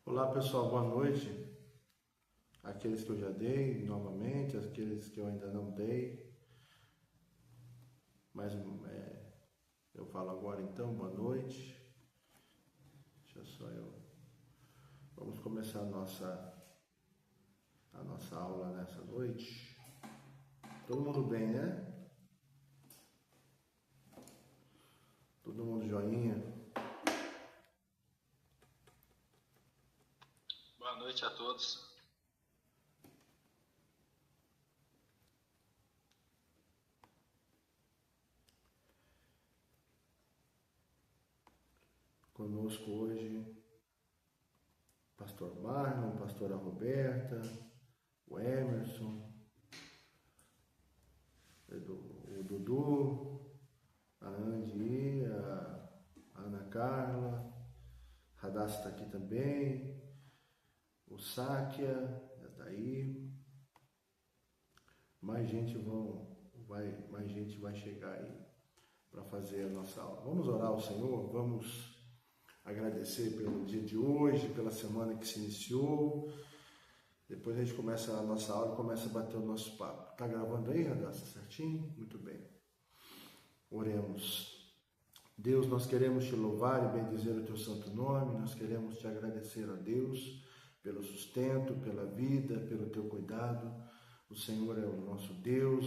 Olá pessoal, boa noite. Aqueles que eu já dei novamente, aqueles que eu ainda não dei, mas eu falo agora então, boa noite. Deixa só eu. Vamos começar a nossa aula nessa noite. Todo mundo bem, né? Todo mundo joinha? Boa noite a todos. Conosco hoje, Pastor Marlon, Pastora Roberta, o Emerson, o Dudu, a Andy, a Ana Carla, Radassa está aqui também, o Sáquia já está aí. Mais gente vai chegar aí para fazer a nossa aula. Vamos orar ao Senhor, vamos agradecer pelo dia de hoje, pela semana que se iniciou. Depois a gente começa a nossa aula e começa a bater o nosso papo. Tá gravando aí, Radassa, certinho? Muito bem. Oremos. Deus, nós queremos te louvar e bendizer o teu santo nome, nós queremos te agradecer a Deus pelo sustento, pela vida, pelo teu cuidado. O Senhor é o nosso Deus,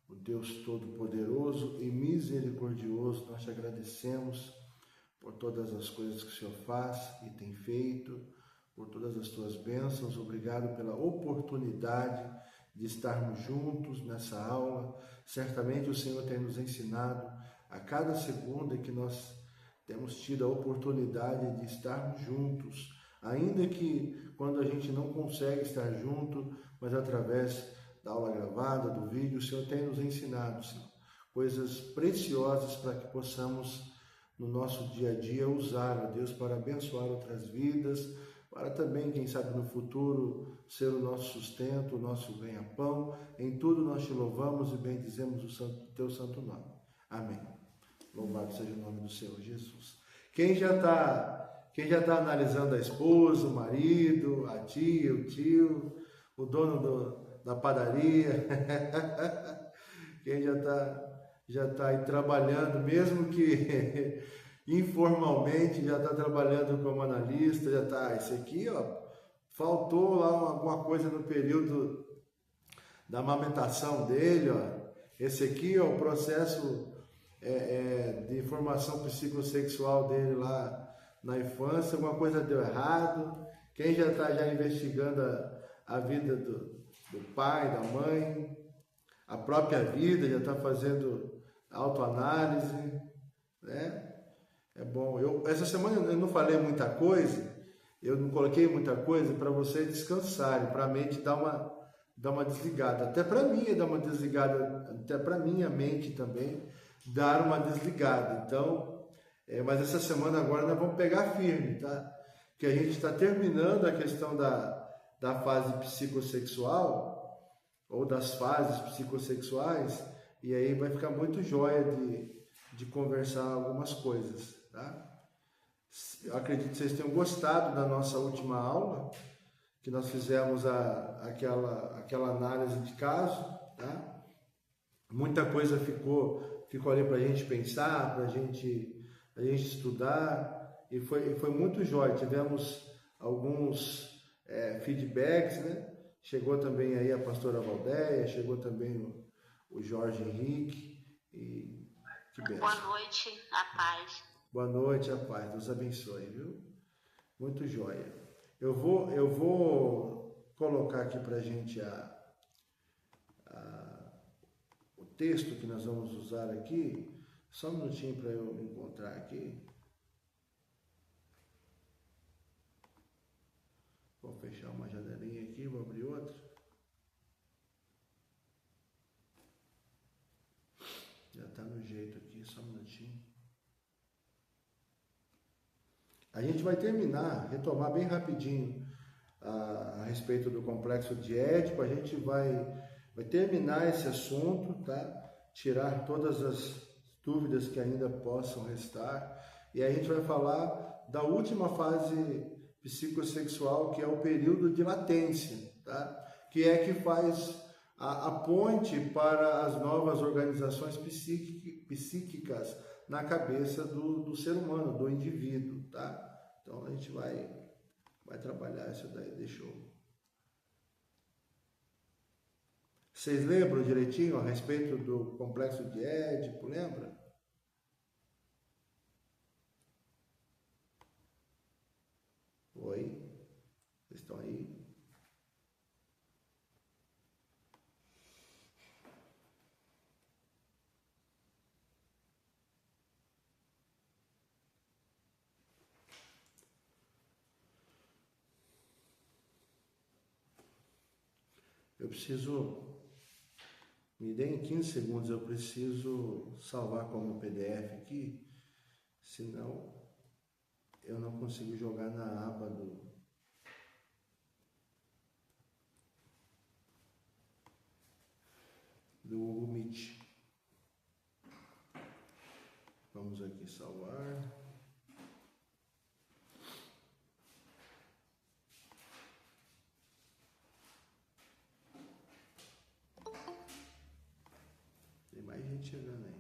o Deus Todo-Poderoso e Misericordioso. Nós te agradecemos por todas as coisas que o Senhor faz e tem feito, por todas as tuas bênçãos. Obrigado pela oportunidade de estarmos juntos nessa aula. Certamente o Senhor tem nos ensinado a cada segunda que nós temos tido a oportunidade de estarmos juntos, ainda que quando a gente não consegue estar junto, mas através da aula gravada, do vídeo, o Senhor tem nos ensinado, Senhor, coisas preciosas para que possamos no nosso dia a dia usar, ó Deus, para abençoar outras vidas, para também, quem sabe no futuro, ser o nosso sustento, o nosso ganha-pão. Em tudo nós te louvamos e bendizemos o teu santo nome. Amém. Louvado seja o nome do Senhor Jesus. Quem já está analisando a esposa, o marido, a tia, o tio, o dono da padaria, quem já tá aí trabalhando, mesmo que informalmente, já está trabalhando como analista, já está, esse aqui, ó, faltou lá alguma coisa no período da amamentação dele, ó. Esse aqui, ó, o processo de formação psicossexual dele lá na infância, alguma coisa deu errado. Quem já está já investigando a vida do pai, da mãe, a própria vida, já está fazendo autoanálise, né? É bom. Essa semana eu não falei muita coisa, eu não coloquei muita coisa para vocês descansarem, para a mente dar uma desligada. Até para mim dar uma desligada, até para minha mente também dar uma desligada. Então, mas essa semana agora nós vamos pegar firme, tá? Que a gente está terminando a questão da fase psicossexual, ou das fases psicossexuais, e aí vai ficar muito jóia de conversar algumas coisas, tá? Eu acredito que vocês tenham gostado da nossa última aula, que nós fizemos aquela análise de caso, tá? Muita coisa ficou ali para a gente pensar, para a gente estudar, e foi muito jóia. Tivemos alguns feedbacks, né? Chegou também aí a pastora Valdeia, chegou também o Jorge Henrique, e que benção. Boa noite, a paz. Boa noite, a paz. Deus abençoe, viu? Muito jóia. Eu vou colocar aqui para a gente o texto que nós vamos usar aqui. Só um minutinho para eu encontrar aqui. Vou fechar uma janelinha aqui, vou abrir outra. Já está no jeito aqui, só um minutinho. A gente vai retomar bem rapidinho a respeito do complexo de Édipo. A gente vai terminar esse assunto, tá? Tirar todas as dúvidas que ainda possam restar. E aí a gente vai falar da última fase psicossexual, que é o período de latência, tá? Que é que faz a ponte para as novas organizações psíquicas na cabeça do ser humano, do indivíduo, tá? Então a gente vai trabalhar isso daí, deixa eu... Vocês lembram direitinho a respeito do complexo de Édipo, lembra? Oi? Vocês estão aí? Eu preciso... Me deem 15 segundos, eu preciso salvar como PDF aqui, senão eu não consigo jogar na aba do Google Meet. Vamos aqui salvar. Tem mais gente chegando aí.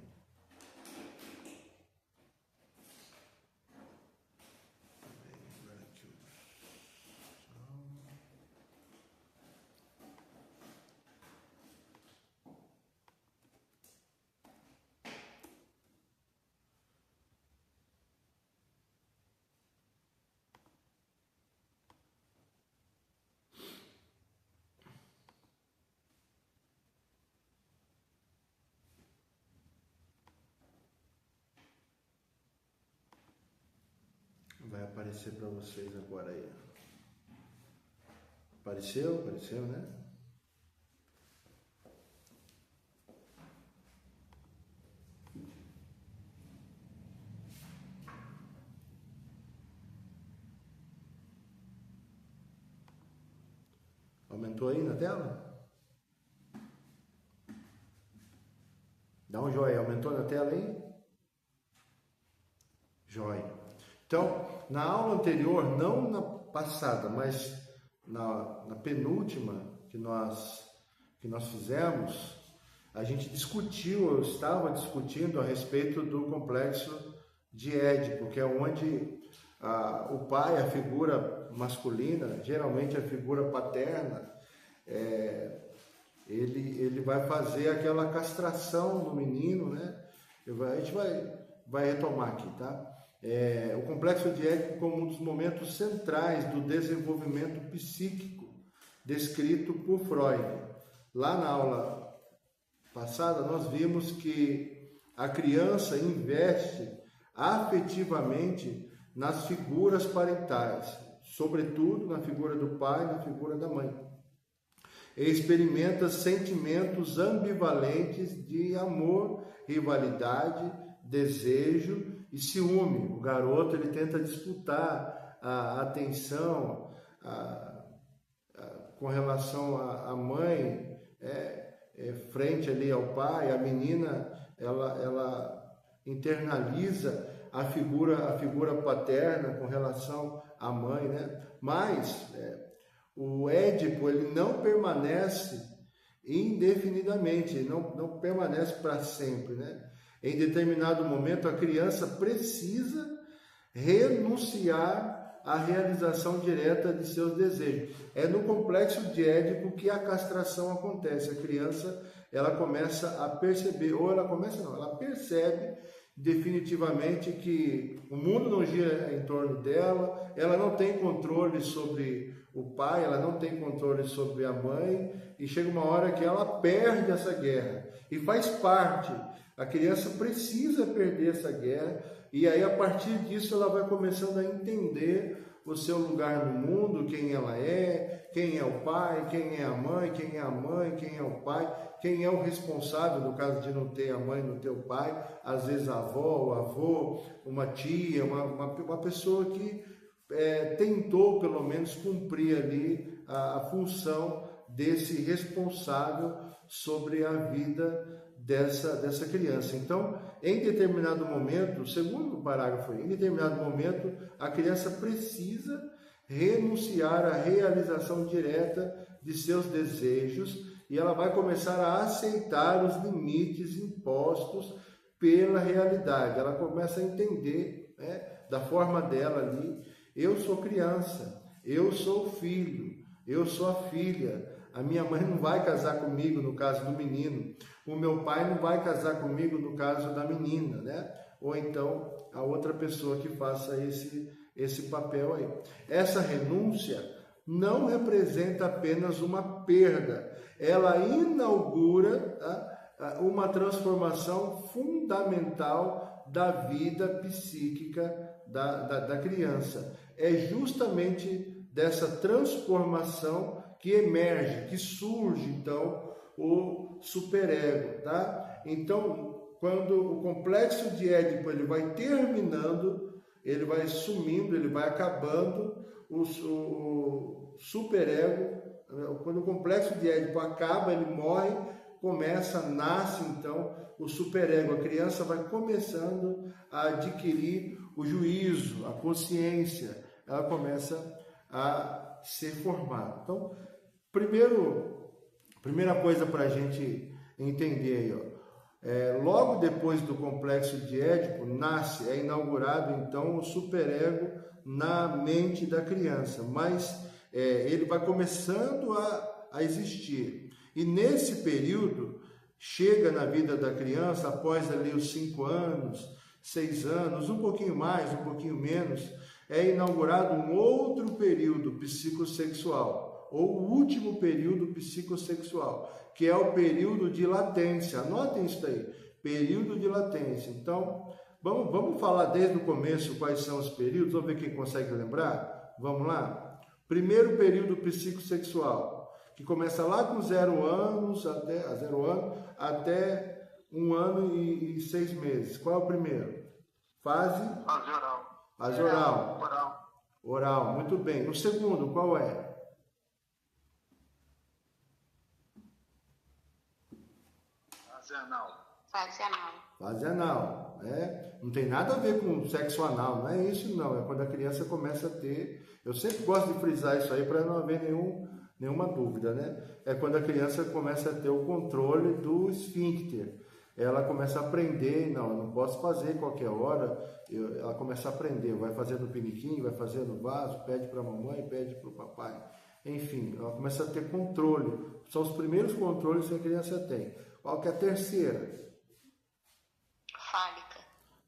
Vai aparecer para vocês agora aí. Apareceu, né? Aumentou aí na tela? Dá um joinha, aumentou na tela aí? Joia. Então, na aula anterior, não na passada, mas na penúltima que nós fizemos, a gente discutiu, eu estava discutindo a respeito do complexo de Édipo, que é onde o pai, a figura masculina, geralmente a figura paterna, ele vai fazer aquela castração do menino, né? A gente vai retomar aqui, tá? O complexo de Édipo como um dos momentos centrais do desenvolvimento psíquico descrito por Freud. Lá na aula passada nós vimos que a criança investe afetivamente nas figuras parentais, sobretudo na figura do pai e na figura da mãe. E experimenta sentimentos ambivalentes de amor, rivalidade, desejo e ciúme. O garoto ele tenta disputar a atenção com relação à mãe frente ali ao pai. A menina ela internaliza a figura paterna com relação à mãe, né? Mas o Édipo ele não permanece indefinidamente, não permanece para sempre, né? Em determinado momento, a criança precisa renunciar à realização direta de seus desejos. É no complexo de Édipo que a castração acontece. A criança ela começa a perceber, ela percebe definitivamente que o mundo não gira em torno dela, ela não tem controle sobre o pai, ela não tem controle sobre a mãe, e chega uma hora que ela perde essa guerra, e faz parte. A criança precisa perder essa guerra, e aí a partir disso ela vai começando a entender o seu lugar no mundo, quem ela é, quem é o pai, quem é a mãe, quem é a mãe, quem é o pai, quem é o responsável no caso de não ter a mãe, não ter o pai, às vezes a avó, o avô, uma tia, uma pessoa que tentou pelo menos cumprir ali a função desse responsável sobre a vida dessa criança. Então, em determinado momento, segundo o parágrafo, em determinado momento, a criança precisa renunciar à realização direta de seus desejos e ela vai começar a aceitar os limites impostos pela realidade. Ela começa a entender, né, da forma dela ali, eu sou criança, eu sou filho, eu sou a filha, a minha mãe não vai casar comigo no caso do menino, o meu pai não vai casar comigo no caso da menina, né? Ou então a outra pessoa que faça esse papel aí. Essa renúncia não representa apenas uma perda, ela inaugura, tá, uma transformação fundamental da vida psíquica da criança. É justamente dessa transformação que emerge, que surge então o superego, tá? Então, quando o complexo de Édipo ele vai terminando, ele vai sumindo, ele vai acabando, o superego, quando o complexo de Édipo acaba, ele morre, nasce então o superego. A criança vai começando a adquirir o juízo, a consciência, ela começa a ser formada. Então, primeira coisa para a gente entender aí, ó. Logo depois do complexo de Édipo, é inaugurado então o superego na mente da criança, mas ele vai começando a existir. E nesse período, chega na vida da criança, após ali os 5 anos, 6 anos, um pouquinho mais, um pouquinho menos, é inaugurado um outro período psicossexual, ou o último período psicossexual, que é o período de latência. Anotem isso aí, período de latência. Então, vamos falar desde o começo quais são os períodos, vamos ver quem consegue lembrar? Vamos lá? Primeiro período psicossexual, que começa lá com 0 anos, até 1 ano e 6 meses. Qual é o primeiro? Fase oral. Fase oral. Oral, muito bem. O segundo, qual é? Fase anal, né? Não tem nada a ver com sexo anal, não é isso não, é quando a criança começa a ter, eu sempre gosto de frisar isso aí para não haver nenhuma dúvida, né? É quando a criança começa a ter o controle do esfíncter, ela começa a aprender, não, eu não posso fazer qualquer hora, ela começa a aprender, vai fazer no piniquinho, vai fazer no vaso, pede para a mamãe, pede para o papai, enfim, ela começa a ter controle, são os primeiros controles que a criança tem. Qual que é a terceira?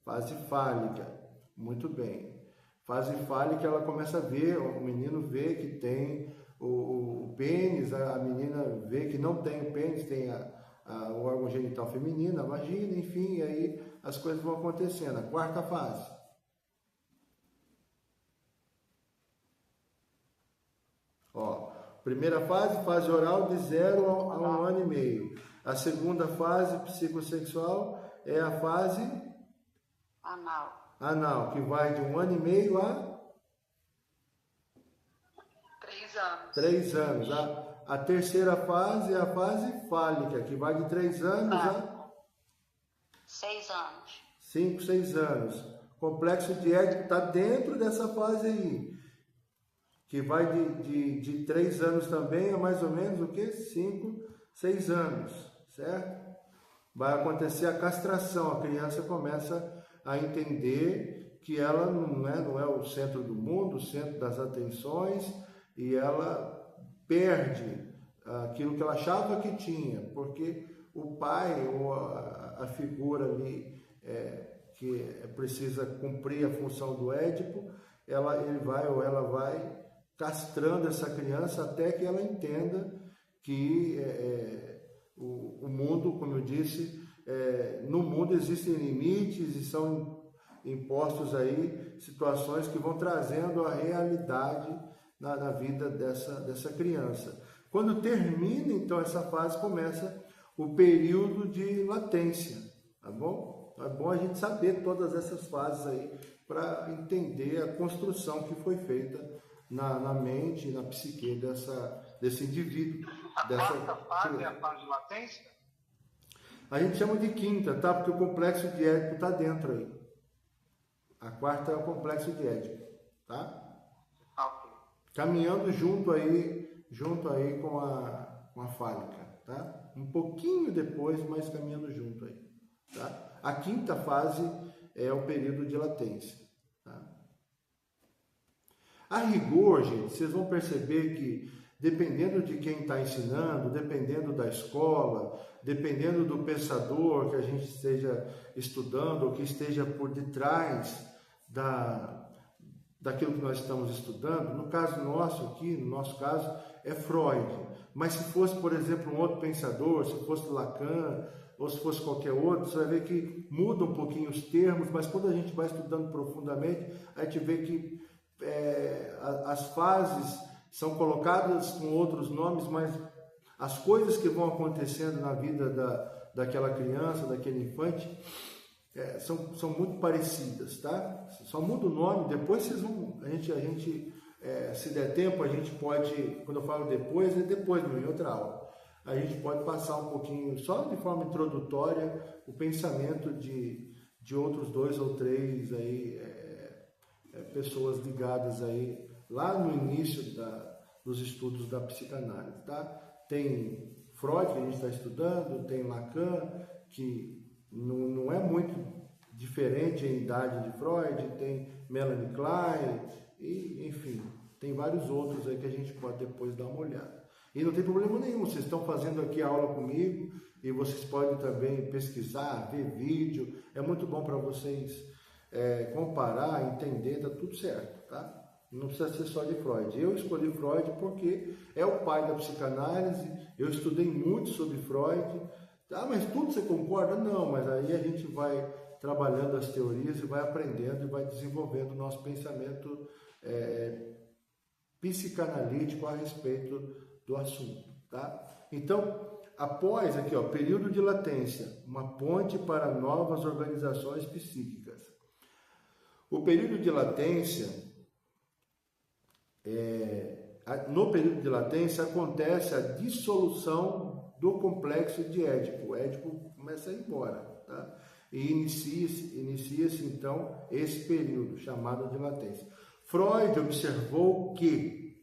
Fase fálica, muito bem. Fase fálica, ela começa a ver, o menino vê que tem o pênis, a menina vê que não tem o pênis, tem o órgão genital feminino, a vagina, enfim, e aí as coisas vão acontecendo. A quarta fase. Ó, primeira fase oral de 0 a 1 ano e meio. A segunda fase psicossexual é a fase anal, que vai de 1 ano e meio a 3 anos. A terceira fase é a fase fálica, que vai de 3 anos a 6 anos. 5, 6 anos. Complexo de Édipo está dentro dessa fase aí, que vai de 3 anos também a mais ou menos o quê? 5, 6 anos, certo? Vai acontecer a castração, a criança começa a entender que ela não é o centro do mundo, o centro das atenções, e ela perde aquilo que ela achava que tinha, porque o pai ou a figura ali que precisa cumprir a função do Édipo, ela vai castrando essa criança até que ela entenda que o mundo, como eu disse, no mundo existem limites e são impostos aí situações que vão trazendo a realidade na vida dessa criança. Quando termina, então, essa fase, começa o período de latência, tá bom? É bom a gente saber todas essas fases aí para entender a construção que foi feita na mente, na psique desse indivíduo. A quarta fase é a fase de latência? A gente chama de quinta, tá? Porque o complexo de Édipo está dentro aí. A quarta é o complexo de Édipo, tá? Ok. caminhando junto aí com a fálica, tá? Um pouquinho depois, mas caminhando junto aí, tá? A quinta fase é o período de latência, tá? A rigor, gente, vocês vão perceber que dependendo de quem está ensinando, dependendo da escola, dependendo do pensador que a gente esteja estudando ou que esteja por detrás daquilo que nós estamos estudando, no caso nosso aqui, no nosso caso, é Freud. Mas se fosse, por exemplo, um outro pensador, se fosse Lacan, ou se fosse qualquer outro, você vai ver que muda um pouquinho os termos, mas quando a gente vai estudando profundamente, a gente vê que as fases são colocadas com outros nomes, mas as coisas que vão acontecendo na vida daquela criança, daquele infante, são muito parecidas, tá? Só muda o nome, depois vocês vão, a gente se der tempo, a gente pode, quando eu falo depois, é depois, em outra aula, a gente pode passar um pouquinho, só de forma introdutória, o pensamento de outros 2 ou 3 aí, pessoas ligadas aí, lá no início dos estudos da psicanálise, tá? Tem Freud, que a gente está estudando, tem Lacan, que não é muito diferente em idade de Freud, tem Melanie Klein, e, enfim, tem vários outros aí que a gente pode depois dar uma olhada. E não tem problema nenhum, vocês estão fazendo aqui a aula comigo, e vocês podem também pesquisar, ver vídeo, é muito bom para vocês comparar, entender, tá tudo certo, tá? Não precisa ser só de Freud. Eu escolhi Freud porque é o pai da psicanálise, eu estudei muito sobre Freud. Ah, mas tudo você concorda? Não, mas aí a gente vai trabalhando as teorias e vai aprendendo e vai desenvolvendo o nosso pensamento psicanalítico a respeito do assunto, tá? Então, após aqui, ó, período de latência, uma ponte para novas organizações psíquicas. O período de latência, no período de latência acontece a dissolução do complexo de Édipo. O Édipo começa a ir embora, tá? E inicia-se então esse período chamado de latência. Freud observou que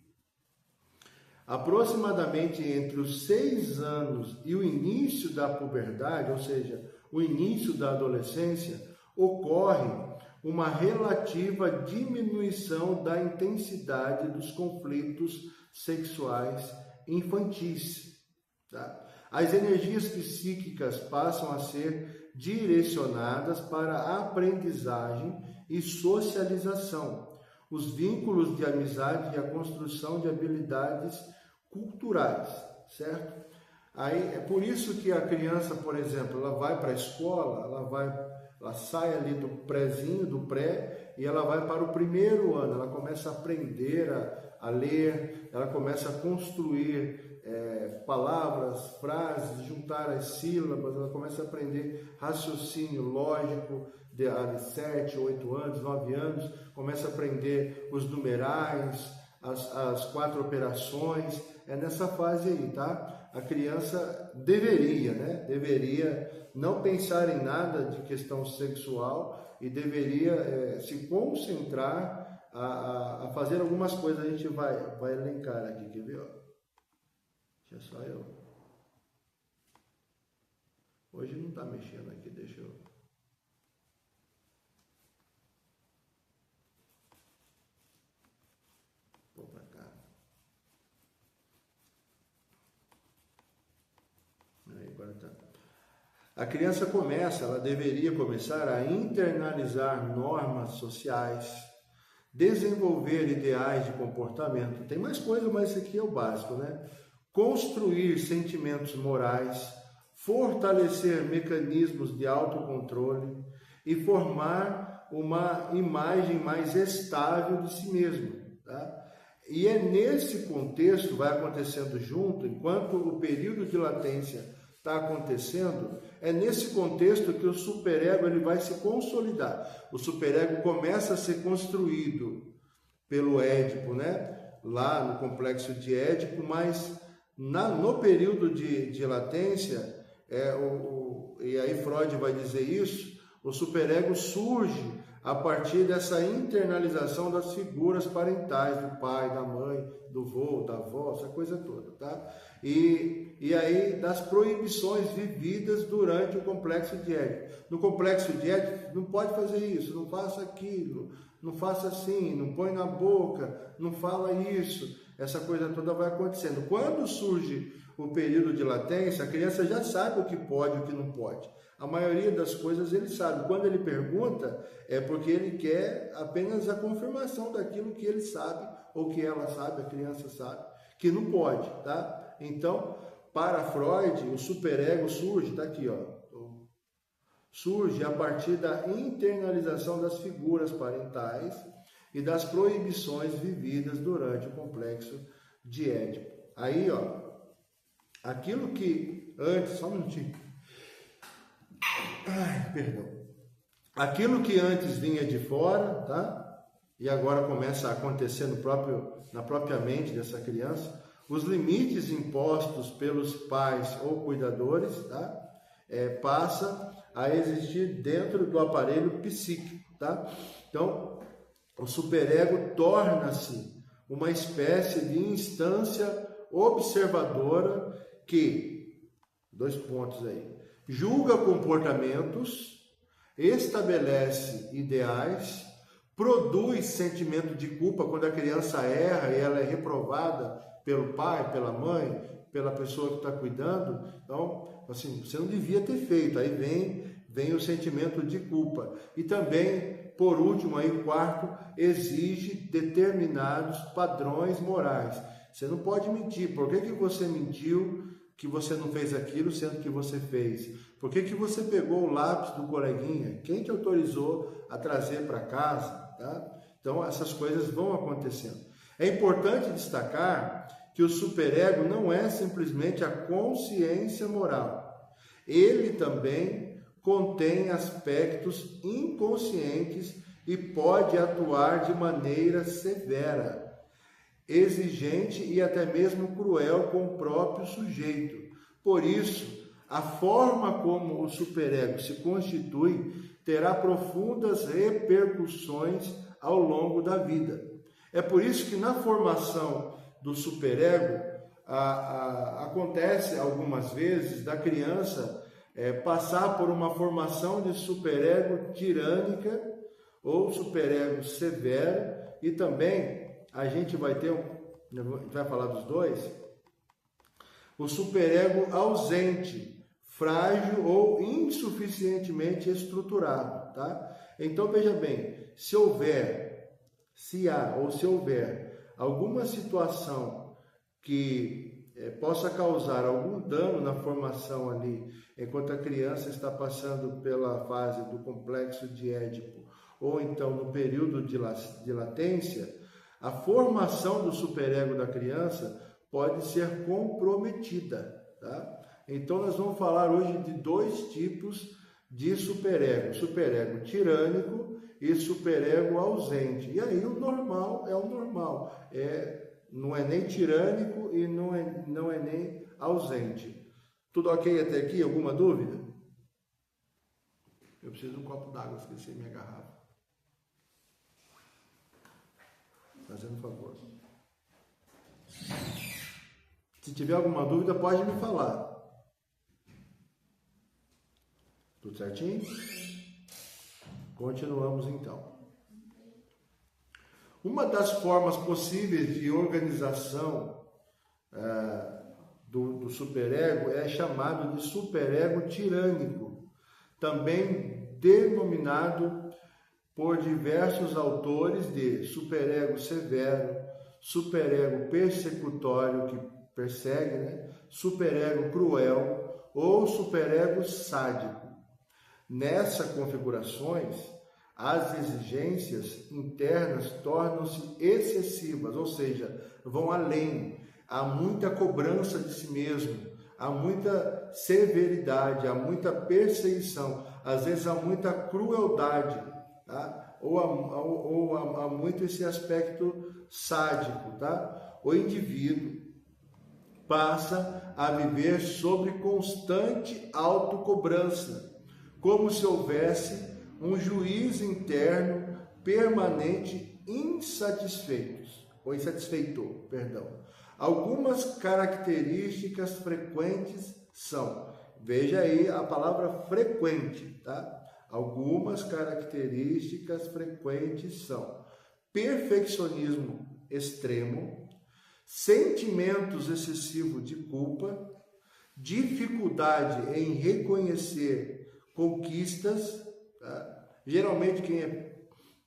aproximadamente entre os 6 anos e o início da puberdade, ou seja, o início da adolescência, ocorre uma relativa diminuição da intensidade dos conflitos sexuais infantis, tá? As energias psíquicas passam a ser direcionadas para a aprendizagem e socialização, os vínculos de amizade e a construção de habilidades culturais, certo? Aí, é por isso que a criança, por exemplo, ela vai para a escola, ela sai ali do prézinho, do pré, e ela vai para o primeiro ano, ela começa a aprender a ler, ela começa a construir palavras, frases, juntar as sílabas, ela começa a aprender raciocínio lógico de 7, 8 anos, 9 anos, começa a aprender os numerais, as 4 operações, é nessa fase aí, tá? A criança deveria não pensar em nada de questão sexual e deveria se concentrar a fazer algumas coisas. A gente vai elencar aqui, quer ver? Ó. Deixa só eu. Hoje não está mexendo aqui, deixa eu... Vou para cá. Aí, agora tá. A criança ela deveria começar a internalizar normas sociais, desenvolver ideais de comportamento. Tem mais coisa, mas isso aqui é o básico, né? Construir sentimentos morais, fortalecer mecanismos de autocontrole e formar uma imagem mais estável de si mesmo, tá? E é nesse contexto, vai acontecendo junto, enquanto o período de latência está acontecendo, é nesse contexto que o superego ele vai se consolidar. O superego começa a ser construído pelo Édipo, né? Lá no complexo de Édipo, mas no período de latência, e aí Freud vai dizer isso, o superego surge a partir dessa internalização das figuras parentais, do pai, da mãe, do vô, da avó, essa coisa toda, tá? E aí das proibições vividas durante o complexo de Édipo. No complexo de Édipo, não pode fazer isso, não faça aquilo, não faça assim, não põe na boca, não fala isso, essa coisa toda vai acontecendo. Quando surge o período de latência, a criança já sabe o que pode e o que não pode. A maioria das coisas ele sabe. Quando ele pergunta, é porque ele quer apenas a confirmação daquilo que ele sabe, ou que ela sabe, a criança sabe, que não pode, tá? Então, para Freud, o superego surge, tá aqui, ó. Surge a partir da internalização das figuras parentais e das proibições vividas durante o complexo de Édipo. Aí, ó, aquilo que antes, só um minutinho. Ai, perdão. Aquilo que antes vinha de fora, tá? E agora começa a acontecer na própria mente dessa criança, os limites impostos pelos pais ou cuidadores, tá? Passa a existir dentro do aparelho psíquico, tá? Então, o superego torna-se uma espécie de instância observadora que, 2 pontos aí, julga comportamentos, estabelece ideais, produz sentimento de culpa quando a criança erra e ela é reprovada pelo pai, pela mãe, pela pessoa que está cuidando. Então, assim, você não devia ter feito. Aí vem o sentimento de culpa. E também, por último, aí o quarto, exige determinados padrões morais. Você não pode mentir. Por que você mentiu que você não fez aquilo, sendo que você fez? Por que você pegou o lápis do coleguinha? Quem te autorizou a trazer para casa? Tá? Então, essas coisas vão acontecendo. É importante destacar que o superego não é simplesmente a consciência moral. Ele também contém aspectos inconscientes e pode atuar de maneira severa, exigente e até mesmo cruel com o próprio sujeito. Por isso, a forma como o superego se constitui terá profundas repercussões ao longo da vida. É por isso que na formação do superego acontece algumas vezes da criança passar por uma formação de superego tirânica ou superego severo, e também a gente vai falar dos dois, o superego ausente, frágil ou insuficientemente estruturado, tá? Então veja bem, se houver alguma situação que possa causar algum dano na formação ali, enquanto a criança está passando pela fase do complexo de Édipo, ou então no período de latência, a formação do superego da criança pode ser comprometida, tá? Então nós vamos falar hoje de 2 tipos de superego: superego tirânico e superego ausente. E aí o normal é o normal, não é nem tirânico e não é nem ausente. Tudo ok até aqui? Alguma dúvida? Eu preciso de um copo d'água, esqueci minha garrafa. Fazendo um favor. Se tiver alguma dúvida, pode me falar. Tudo certinho? Continuamos então. Uma das formas possíveis de organização do superego é chamado de superego tirânico, também denominado por diversos autores de superego severo, superego persecutório, que persegue, né? Superego cruel ou superego sádico. Nessas configurações, as exigências internas tornam-se excessivas, ou seja, vão além. Há muita cobrança de si mesmo, há muita severidade, há muita perseguição, às vezes há muita crueldade, tá? ou há muito esse aspecto sádico. Tá? O indivíduo passa a viver sobre constante autocobrança, como se houvesse um juiz interno permanente insatisfeito, perdão. Algumas características frequentes são, veja aí a palavra frequente, tá? Algumas características frequentes são perfeccionismo extremo, sentimentos excessivos de culpa, dificuldade em reconhecer conquistas, tá? Geralmente quem é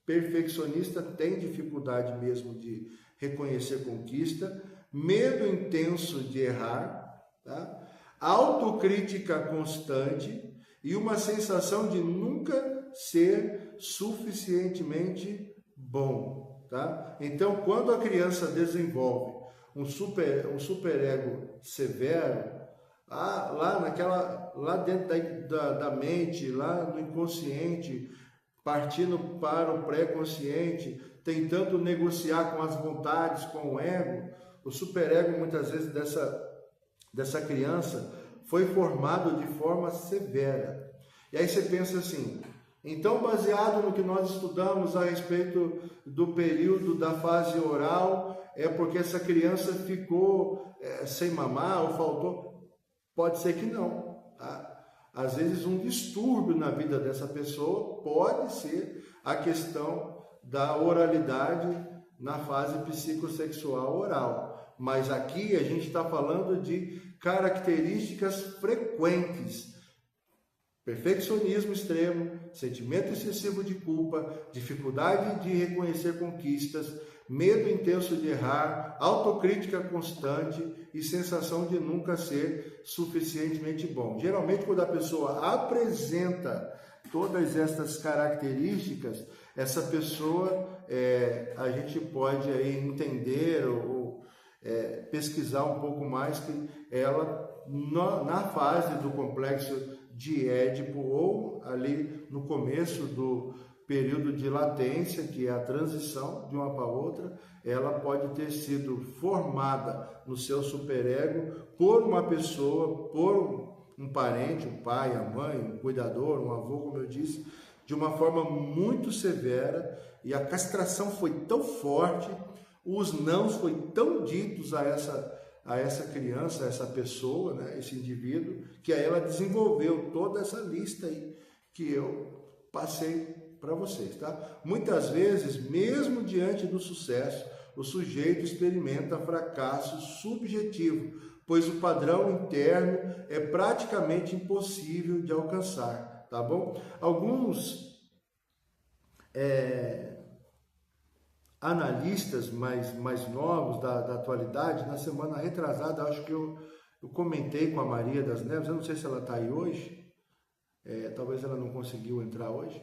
perfeccionista tem dificuldade mesmo de reconhecer conquista, medo intenso de errar, tá? Autocrítica constante e uma sensação de nunca ser suficientemente bom, tá? Então, quando a criança desenvolve um superego severo, lá dentro da mente, lá no inconsciente, partindo para o pré-consciente, tentando negociar com as vontades, com o ego, o superego muitas vezes dessa criança foi formado de forma severa. E aí você pensa assim, então baseado no que nós estudamos a respeito do período da fase oral, é porque essa criança ficou sem mamar ou faltou? Pode ser que não, tá? Às vezes um distúrbio na vida dessa pessoa pode ser a questão da oralidade na fase psicossexual oral. Mas aqui a gente está falando de características frequentes. Perfeccionismo extremo, sentimento excessivo de culpa, dificuldade de reconhecer conquistas, medo intenso de errar, autocrítica constante e sensação de nunca ser suficientemente bom. Geralmente, quando a pessoa apresenta todas essas características, essa pessoa, a gente pode aí entender ou pesquisar um pouco mais que ela, na fase do complexo de Édipo ou ali no começo do período de latência, que é a transição de uma para outra, ela pode ter sido formada no seu superego por uma pessoa, por um parente, um pai, a mãe, um cuidador, um avô, como eu disse, de uma forma muito severa, e a castração foi tão forte, os nãos foi tão ditos a essa criança, a essa pessoa, né, esse indivíduo, que aí ela desenvolveu toda essa lista aí que eu passei para vocês, tá? Muitas vezes, mesmo diante do sucesso, o sujeito experimenta fracasso subjetivo, pois o padrão interno é praticamente impossível de alcançar, tá bom? Alguns analistas mais novos da atualidade, na semana retrasada, acho que eu comentei com a Maria das Neves, eu não sei se ela está aí hoje, talvez ela não conseguiu entrar hoje,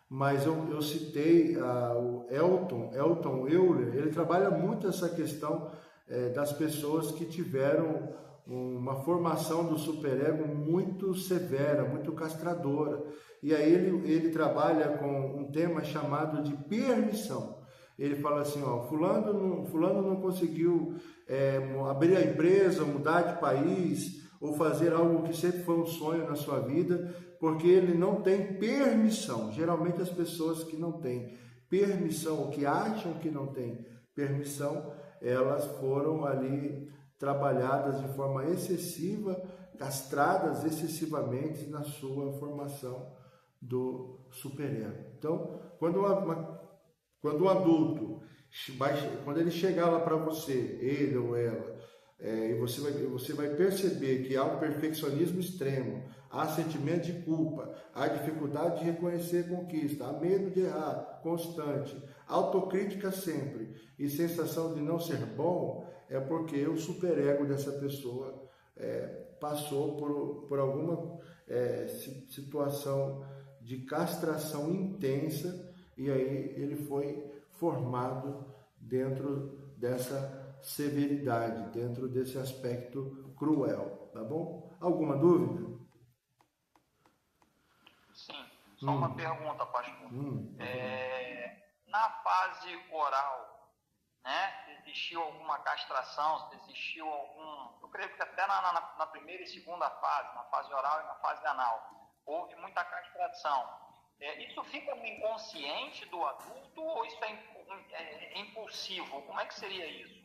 mas eu citei o Elton Euler. Ele trabalha muito essa questão das pessoas que tiveram uma formação do superego muito severa, muito castradora, e aí ele trabalha com um tema chamado de permissão. Ele fala assim, fulano não conseguiu abrir a empresa, mudar de país, ou fazer algo que sempre foi um sonho na sua vida, porque ele não tem permissão. Geralmente as pessoas que não têm permissão, ou que acham que não têm permissão, elas foram ali trabalhadas de forma excessiva, castradas excessivamente na sua formação do superego. Então, quando o adulto, quando ele chegar lá para você, ele ou ela, e você vai perceber que há um perfeccionismo extremo, há sentimento de culpa, há dificuldade de reconhecer conquista, há medo de errar constante, autocrítica sempre e sensação de não ser bom, é porque o superego dessa pessoa passou por alguma situação de castração intensa, e aí ele foi formado dentro dessa severidade, dentro desse aspecto cruel, tá bom? Alguma dúvida? Sim, só uma pergunta, pastor. Na fase oral, né, existiu alguma castração, existiu eu creio que até na primeira e segunda fase, na fase oral e na fase anal, houve muita castração. isso fica no inconsciente do adulto ou isso é impulsivo? Como é que seria isso?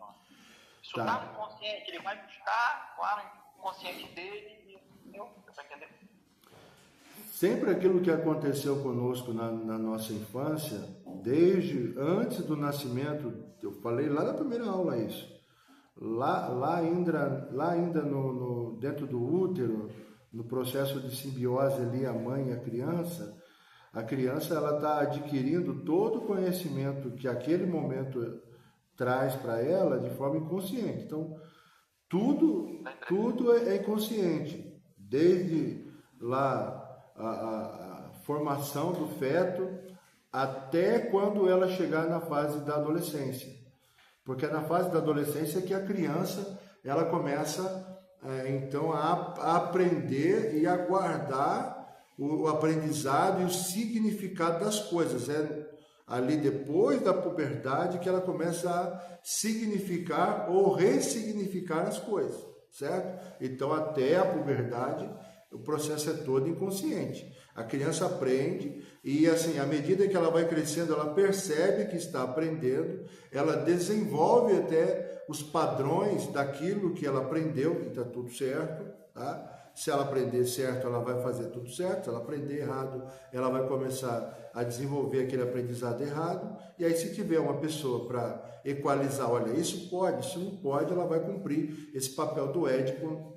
Isso está no consciente, ele vai buscar lá no consciente dele, entendeu? Você está entendendo? Sempre aquilo que aconteceu conosco na nossa infância, desde antes do nascimento, eu falei lá na primeira aula isso, lá ainda dentro do útero, no processo de simbiose ali, a mãe e a criança ela está adquirindo todo o conhecimento que aquele momento traz para ela de forma inconsciente. Então, tudo é inconsciente, desde lá a formação do feto até quando ela chegar na fase da adolescência. Porque é na fase da adolescência que a criança ela começa então a aprender e a guardar o aprendizado e o significado das coisas. É ali depois da puberdade que ela começa a significar ou ressignificar as coisas, certo? Então até a puberdade o processo é todo inconsciente. A criança aprende e, assim, à medida que ela vai crescendo, ela percebe que está aprendendo, ela desenvolve até os padrões daquilo que ela aprendeu, que está tudo certo, tá? Se ela aprender certo, ela vai fazer tudo certo. Se ela aprender errado, ela vai começar a desenvolver aquele aprendizado errado. E aí, se tiver uma pessoa para equalizar, olha, isso pode, isso não pode, ela vai cumprir esse papel do Édipo,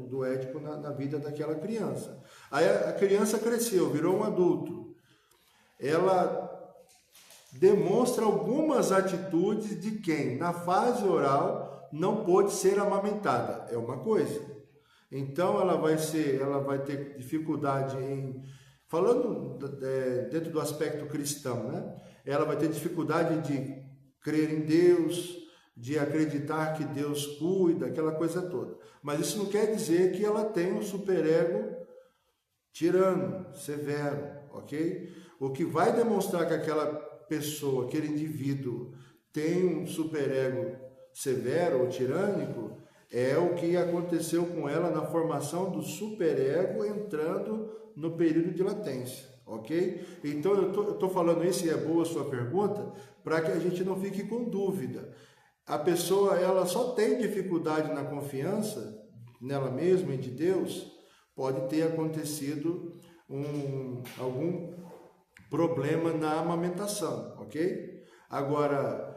do Édipo na vida daquela criança. Aí a criança cresceu, virou um adulto. Ela demonstra algumas atitudes de quem, na fase oral, não pôde ser amamentada. É uma coisa. Então ela vai ter dificuldade falando dentro do aspecto cristão, né? Ela vai ter dificuldade de crer em Deus, de acreditar que Deus cuida, aquela coisa toda. Mas isso não quer dizer que ela tem um superego tirano, severo, ok? O que vai demonstrar que aquela pessoa, aquele indivíduo tem um superego severo ou tirânico é o que aconteceu com ela na formação do superego entrando no período de latência, ok? Então eu estou falando isso, e é boa a sua pergunta, para que a gente não fique com dúvida. A pessoa ela só tem dificuldade na confiança nela mesma e de Deus, pode ter acontecido algum problema na amamentação, ok? Agora,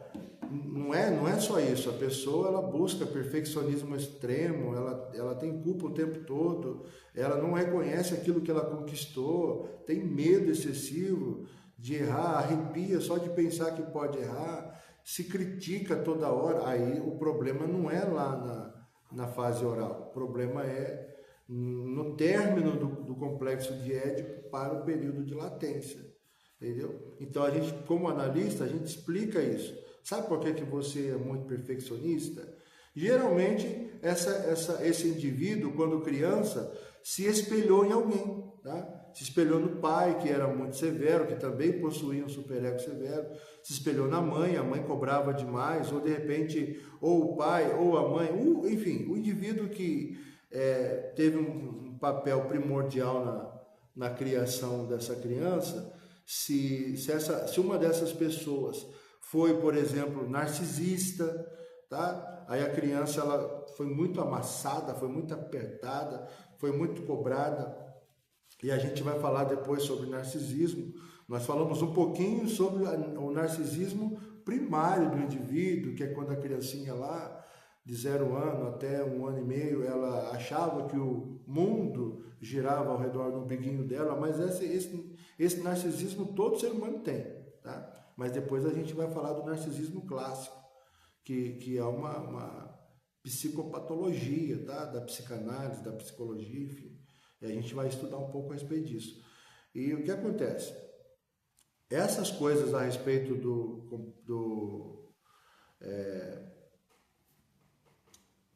não é só isso, a pessoa ela busca perfeccionismo extremo, ela tem culpa o tempo todo, ela não reconhece aquilo que ela conquistou, tem medo excessivo de errar, arrepia só de pensar que pode errar, se critica toda hora. Aí o problema não é lá na fase oral, o problema é no término do complexo de Édipo para o período de latência, entendeu? Então a gente, como analista, a gente explica isso. Sabe por que você é muito perfeccionista? Geralmente, esse indivíduo, quando criança, se espelhou em alguém, tá? Se espelhou no pai, que era muito severo, que também possuía um superego severo, se espelhou na mãe, a mãe cobrava demais, ou de repente, ou o pai, ou a mãe, enfim, o indivíduo que teve um papel primordial na criação dessa criança, se uma dessas pessoas foi, por exemplo, narcisista, tá? Aí a criança ela foi muito amassada, foi muito apertada, foi muito cobrada. E a gente vai falar depois sobre narcisismo. Nós falamos um pouquinho sobre o narcisismo primário do indivíduo, que é quando a criancinha lá, de 0 ano até 1 ano e meio, ela achava que o mundo girava ao redor do umbiguinho dela, mas esse narcisismo todo ser humano tem, tá? Mas depois a gente vai falar do narcisismo clássico, que é uma psicopatologia, tá? Da psicanálise, da psicologia, enfim. E a gente vai estudar um pouco a respeito disso. E o que acontece? Essas coisas a respeito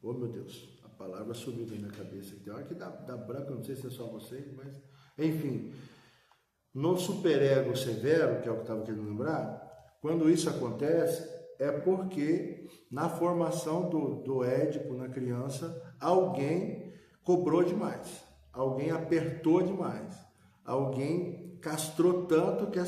oh, meu Deus, a palavra sumiu da minha cabeça. Tem hora que dá branco, não sei se é só vocês, mas... Enfim, no superego severo, que é o que eu estava querendo lembrar, quando isso acontece, é porque na formação do Édipo na criança, alguém cobrou demais, alguém apertou demais, alguém castrou tanto que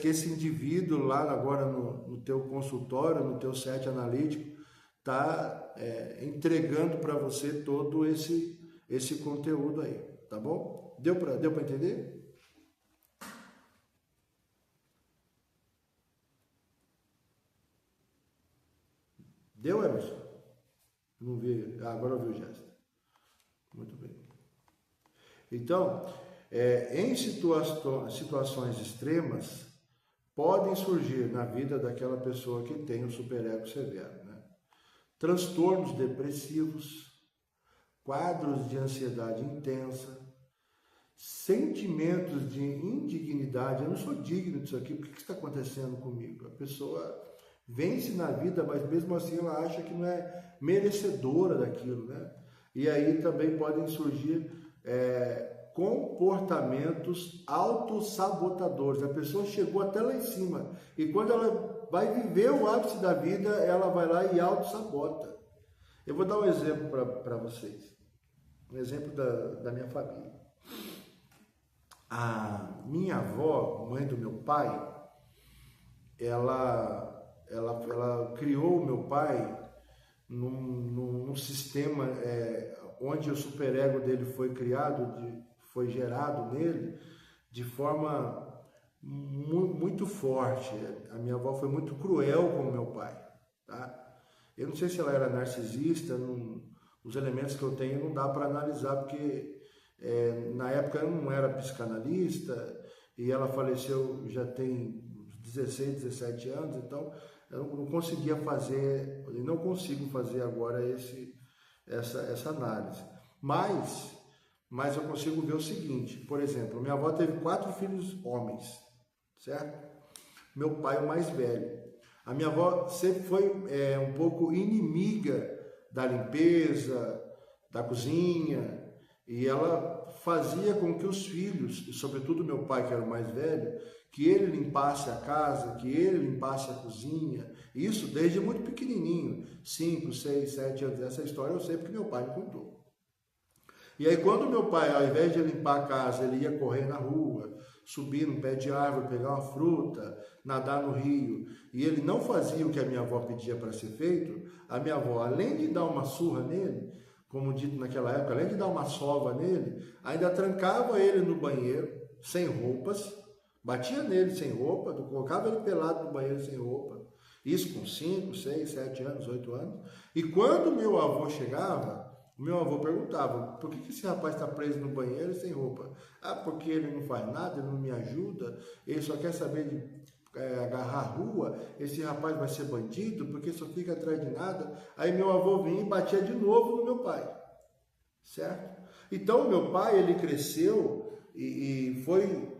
esse indivíduo lá agora no teu consultório, no teu set analítico, está entregando para você todo esse conteúdo aí, tá bom? Deu para entender? Deu, Emerson? Não vi. Agora eu vi o gesto. Muito bem. Então, em situações extremas, podem surgir na vida daquela pessoa que tem o superego severo, né? Transtornos depressivos, quadros de ansiedade intensa, sentimentos de indignidade. Eu não sou digno disso aqui, por que está acontecendo comigo? A pessoa vence na vida, mas mesmo assim ela acha que não é merecedora daquilo, né? E aí também podem surgir comportamentos autossabotadores. A pessoa chegou até lá em cima e quando ela vai viver o ápice da vida, ela vai lá e autossabota. Eu vou dar um exemplo para vocês. Um exemplo da minha família. A minha avó, mãe do meu pai, ela criou o meu pai num sistema onde o superego dele foi criado, foi gerado nele de forma muito forte. A minha avó foi muito cruel com o meu pai, tá? Eu não sei se ela era narcisista, os elementos que eu tenho não dá para analisar, porque na época eu não era psicanalista e ela faleceu já tem 16, 17 anos, então eu não conseguia fazer, e não consigo fazer agora essa análise. Mas eu consigo ver o seguinte, por exemplo, minha avó teve 4 filhos homens, certo? Meu pai o mais velho. A minha avó sempre foi um pouco inimiga da limpeza, da cozinha, e ela fazia com que os filhos, e sobretudo meu pai, que era o mais velho, que ele limpasse a casa, que ele limpasse a cozinha, isso desde muito pequenininho, 5, 6, 7 anos. Essa história eu sei porque meu pai me contou. E aí quando meu pai, ao invés de limpar a casa, ele ia correr na rua, subir num pé de árvore, pegar uma fruta, nadar no rio, e ele não fazia o que a minha avó pedia para ser feito, a minha avó, além de dar uma surra nele, como dito naquela época, além de dar uma sova nele, ainda trancava ele no banheiro, sem roupas, batia nele sem roupa, colocava ele pelado no banheiro sem roupa, isso com 5, 6, 7 anos, 8 anos, e quando meu avô chegava, o meu avô perguntava, por que esse rapaz está preso no banheiro sem roupa? Ah, porque ele não faz nada, ele não me ajuda, ele só quer saber de agarrar a rua, esse rapaz vai ser bandido, porque só fica atrás de nada. Aí meu avô vinha e batia de novo no meu pai, certo? Então meu pai, ele cresceu e foi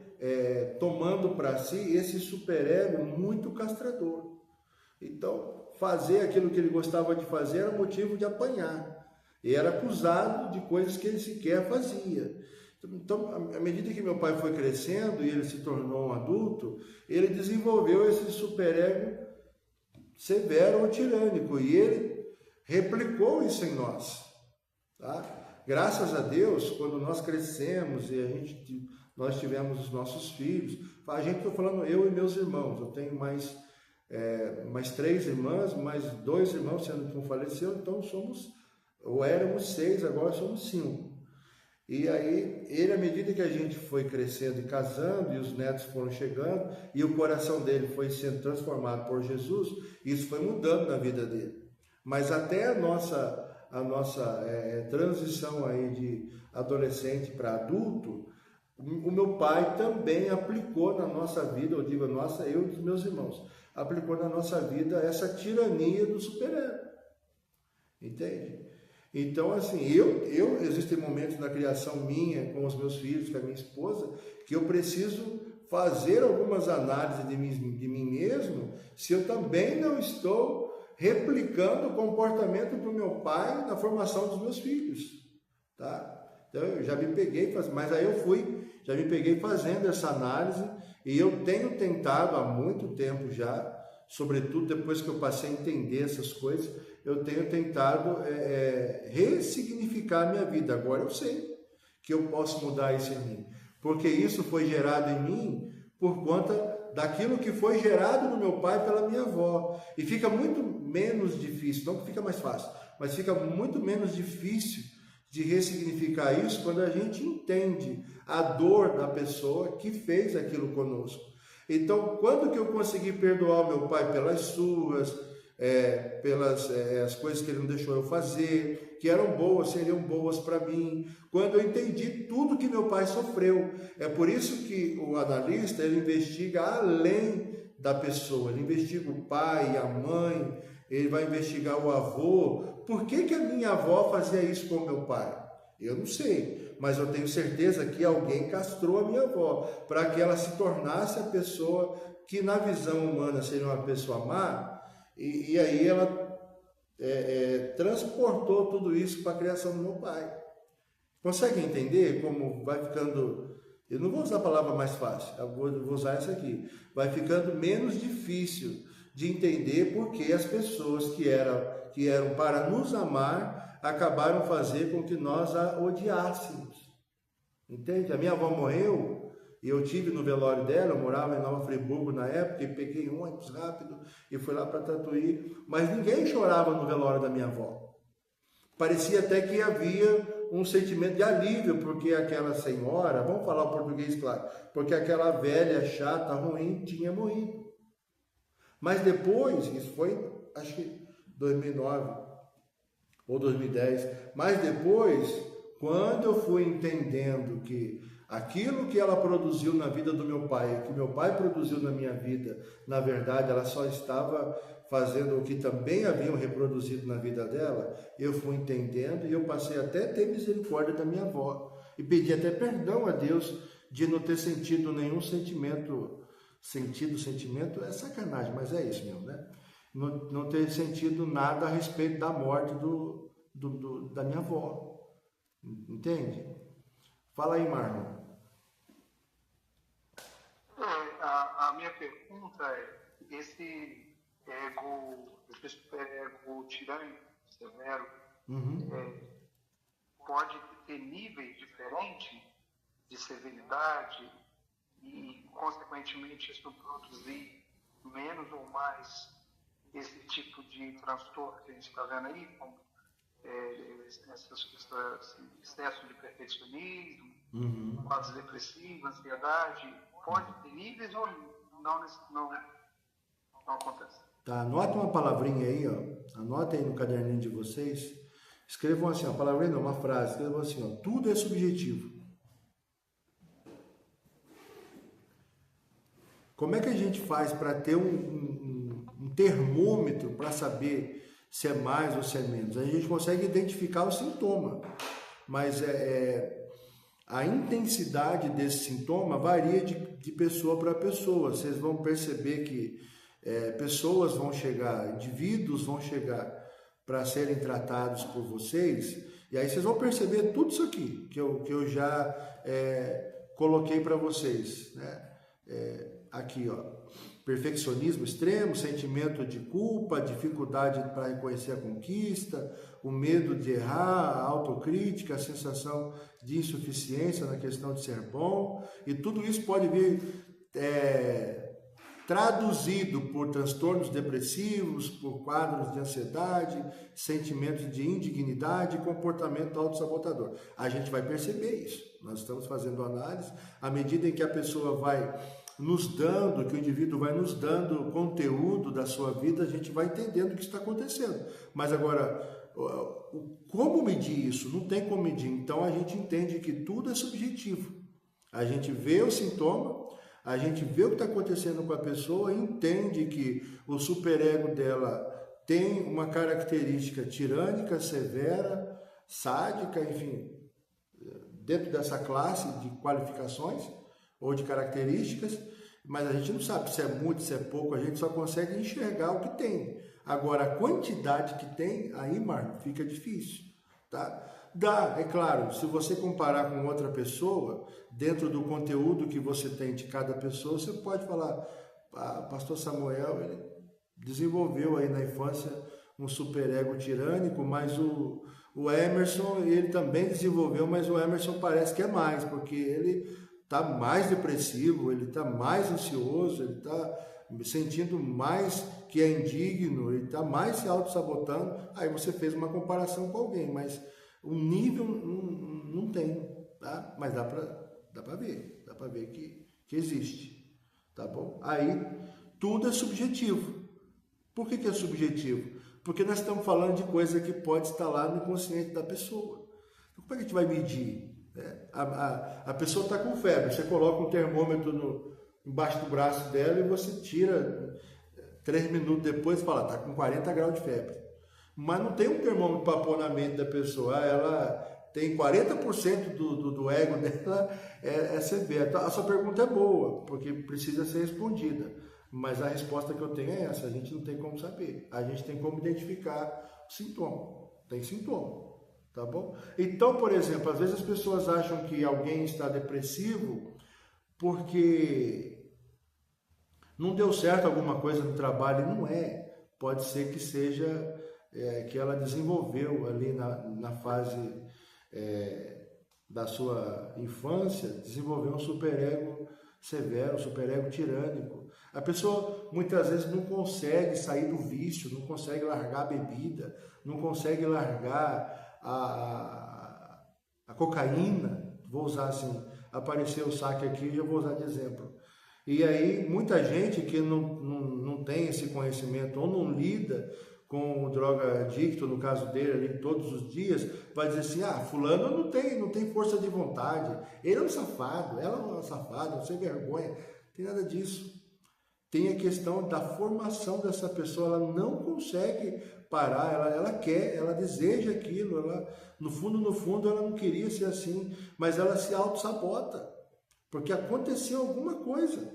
tomando para si esse superego muito castrador. Então, fazer aquilo que ele gostava de fazer era motivo de apanhar. E era acusado de coisas que ele sequer fazia. Então, à medida que meu pai foi crescendo e ele se tornou um adulto, ele desenvolveu esse superego severo ou tirânico. E ele replicou isso em nós. Tá? Graças a Deus, quando nós crescemos e nós tivemos os nossos filhos, estou falando eu e meus irmãos, eu tenho mais 3 irmãs, mais 2 irmãos, sendo que um faleceu, então éramos 6, agora somos 5. E aí, à medida que a gente foi crescendo e casando, e os netos foram chegando, e o coração dele foi sendo transformado por Jesus, isso foi mudando na vida dele. Mas até a nossa transição aí de adolescente para adulto, o meu pai também aplicou na nossa vida, eu digo eu e os meus irmãos, aplicou na nossa vida essa tirania do superego. Entende? Então, assim, existem momentos na criação minha, com os meus filhos, com a minha esposa, que eu preciso fazer algumas análises de mim mesmo, se eu também não estou replicando o comportamento do meu pai na formação dos meus filhos, tá? Então, eu já me peguei, mas aí já me peguei fazendo essa análise, e eu tenho tentado há muito tempo já, sobretudo depois que eu passei a entender essas coisas, eu tenho tentado ressignificar a minha vida. Agora eu sei que eu posso mudar isso em mim. porque isso foi gerado em mim por conta daquilo que foi gerado no meu pai pela minha avó. E fica muito menos difícil, não que fica mais fácil, mas fica muito menos difícil de ressignificar isso quando a gente entende a dor da pessoa que fez aquilo conosco. Então, quando que eu consegui perdoar o meu pai pelas surras, pelas as coisas que ele não deixou eu fazer, que eram boas, seriam boas para mim, quando eu entendi tudo que meu pai sofreu. É por isso que o analista, ele investiga além da pessoa, ele investiga o pai, a mãe, ele vai investigar o avô. Por que que a minha avó fazia isso com o meu pai? Eu não sei, mas eu tenho certeza que alguém castrou a minha avó para que ela se tornasse a pessoa que na visão humana seria uma pessoa má, e aí ela transportou tudo isso para a criação do meu pai. Consegue entender como vai ficando... Eu não vou usar a palavra mais fácil, eu vou usar essa aqui. Vai ficando menos difícil de entender porque as pessoas que eram para nos amar acabaram fazendo com que nós a odiássemos. Entende? A minha avó morreu e eu tive no velório dela, eu morava em Nova Friburgo na época, e peguei um ônibus rápido e fui lá para Tatuí, mas ninguém chorava no velório da minha avó. Parecia até que havia um sentimento de alívio, porque aquela senhora, vamos falar o português claro, porque aquela velha chata, ruim, tinha morrido. Mas depois, isso foi, acho que 2009 ou 2010, mas depois, quando eu fui entendendo que aquilo que ela produziu na vida do meu pai, que meu pai produziu na minha vida, na verdade, ela só estava fazendo o que também haviam reproduzido na vida dela, eu fui entendendo e eu passei até a ter misericórdia da minha avó. E pedi até perdão a Deus de não ter sentido nenhum sentimento. Sentimento é sacanagem, mas é isso mesmo, né? Não ter sentido nada a respeito da morte da minha avó. Entende? Fala aí, Marlon. A minha pergunta é, esse ego tirânico, severo, pode ter níveis diferentes de severidade e, consequentemente, isso produzir menos ou mais esse tipo de transtorno que a gente está vendo aí, como esse excesso de perfeccionismo, quadros depressivos, ansiedade, pode ter níveis ou não acontece? Tá, anota uma palavrinha aí, ó. Anota aí no caderninho de vocês. Escrevam assim, a palavrinha não, uma frase. Escrevam assim, ó. Tudo é subjetivo. Como é que a gente faz para ter um termômetro para saber se é mais ou se é menos? A gente consegue identificar o sintoma, mas a intensidade desse sintoma varia de pessoa para pessoa. Vocês vão perceber que pessoas vão chegar, indivíduos vão chegar para serem tratados por vocês, e aí vocês vão perceber tudo isso aqui que eu já coloquei para vocês, né? Aqui, ó, perfeccionismo extremo, sentimento de culpa, dificuldade para reconhecer a conquista, o medo de errar, a autocrítica, a sensação de insuficiência na questão de ser bom, e tudo isso pode vir traduzido por transtornos depressivos, por quadros de ansiedade, sentimentos de indignidade e comportamento autossabotador. A gente vai perceber isso. Nós estamos fazendo análise à medida em que a pessoa vai nos dando, que o indivíduo vai nos dando conteúdo da sua vida, a gente vai entendendo o que está acontecendo. Mas agora, como medir isso? Não tem como medir. Então a gente entende que tudo é subjetivo. A gente vê o sintoma, a gente vê o que está acontecendo com a pessoa e entende que o superego dela tem uma característica tirânica, severa, sádica, enfim, dentro dessa classe de qualificações ou de características, mas a gente não sabe se é muito, se é pouco, a gente só consegue enxergar o que tem. Agora, a quantidade que tem, aí, Marlon, fica difícil, tá? Dá, é claro, se você comparar com outra pessoa, dentro do conteúdo que você tem de cada pessoa, você pode falar, pastor Samuel, ele desenvolveu aí na infância um superego tirânico, mas o Emerson, ele também desenvolveu, mas o Emerson parece que é mais, porque ele está mais depressivo, ele está mais ansioso, ele está sentindo mais que é indigno, ele está mais se auto-sabotando, aí você fez uma comparação com alguém, mas o nível não tem, tá? Mas dá para ver que existe, tá bom? Aí tudo é subjetivo. Por que é subjetivo? Porque nós estamos falando de coisa que pode estar lá no inconsciente da pessoa. Então, como é que a gente vai medir? A pessoa está com febre, você coloca um termômetro embaixo do braço dela e você tira 3 minutos depois e fala, está com 40 graus de febre. Mas não tem um termômetro para pôr na mente da pessoa, ela tem 40% do ego dela é severo. Então, a sua pergunta é boa, porque precisa ser respondida, mas a resposta que eu tenho é essa, a gente não tem como saber, a gente tem como identificar o sintoma, tem sintoma. Tá bom? Então, por exemplo, às vezes as pessoas acham que alguém está depressivo porque não deu certo alguma coisa no trabalho, e não é. Pode ser que seja que ela desenvolveu ali na fase da sua infância, desenvolveu um superego severo, um superego tirânico. A pessoa muitas vezes não consegue sair do vício, não consegue largar a bebida, não consegue largar a cocaína, vou usar assim, apareceu o saque aqui, eu vou usar de exemplo. E aí, muita gente que não tem esse conhecimento ou não lida com o droga adicto, no caso dele, ali, todos os dias, vai dizer assim, fulano não tem força de vontade, ele é um safado, ela é uma safada, sem vergonha, não tem nada disso. Tem a questão da formação dessa pessoa, ela não consegue parar, ela quer, ela deseja aquilo, ela, no fundo, ela não queria ser assim, mas ela se auto-sabota, porque aconteceu alguma coisa,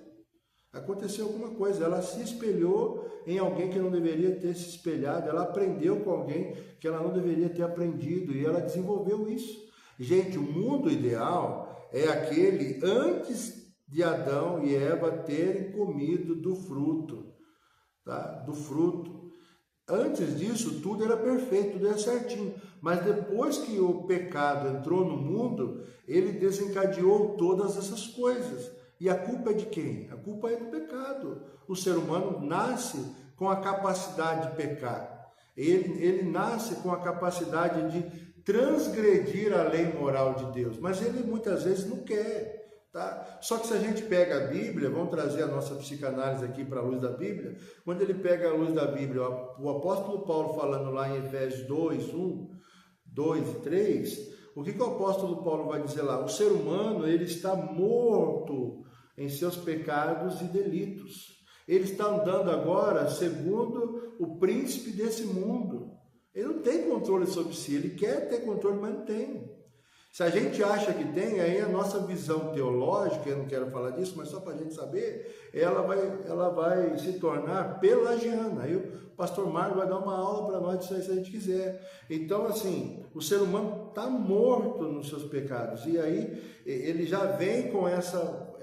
ela se espelhou em alguém que não deveria ter se espelhado, ela aprendeu com alguém que ela não deveria ter aprendido, e ela desenvolveu isso. Gente, o mundo ideal é aquele antes de Adão e Eva terem comido do fruto, tá? Do fruto. Antes disso, tudo era perfeito, tudo era certinho. Mas depois que o pecado entrou no mundo, ele desencadeou todas essas coisas. E a culpa é de quem? A culpa é do pecado. O ser humano nasce com a capacidade de pecar. Ele nasce com a capacidade de transgredir a lei moral de Deus. Mas ele muitas vezes não quer. Tá? Só que se a gente pega a Bíblia, vamos trazer a nossa psicanálise aqui para a luz da Bíblia, quando ele pega a luz da Bíblia, o apóstolo Paulo falando lá em Efésios 2, 1, 2 e 3, o que o apóstolo Paulo vai dizer lá? O ser humano, ele está morto em seus pecados e delitos. Ele está andando agora segundo o príncipe desse mundo. Ele não tem controle sobre si, ele quer ter controle, mas não tem. Se a gente acha que tem, aí a nossa visão teológica, eu não quero falar disso, mas só para a gente saber, ela vai se tornar pelagiana. Aí o pastor Marco vai dar uma aula para nós disso aí se a gente quiser. Então, assim, o ser humano está morto nos seus pecados. E aí ele já vem com essa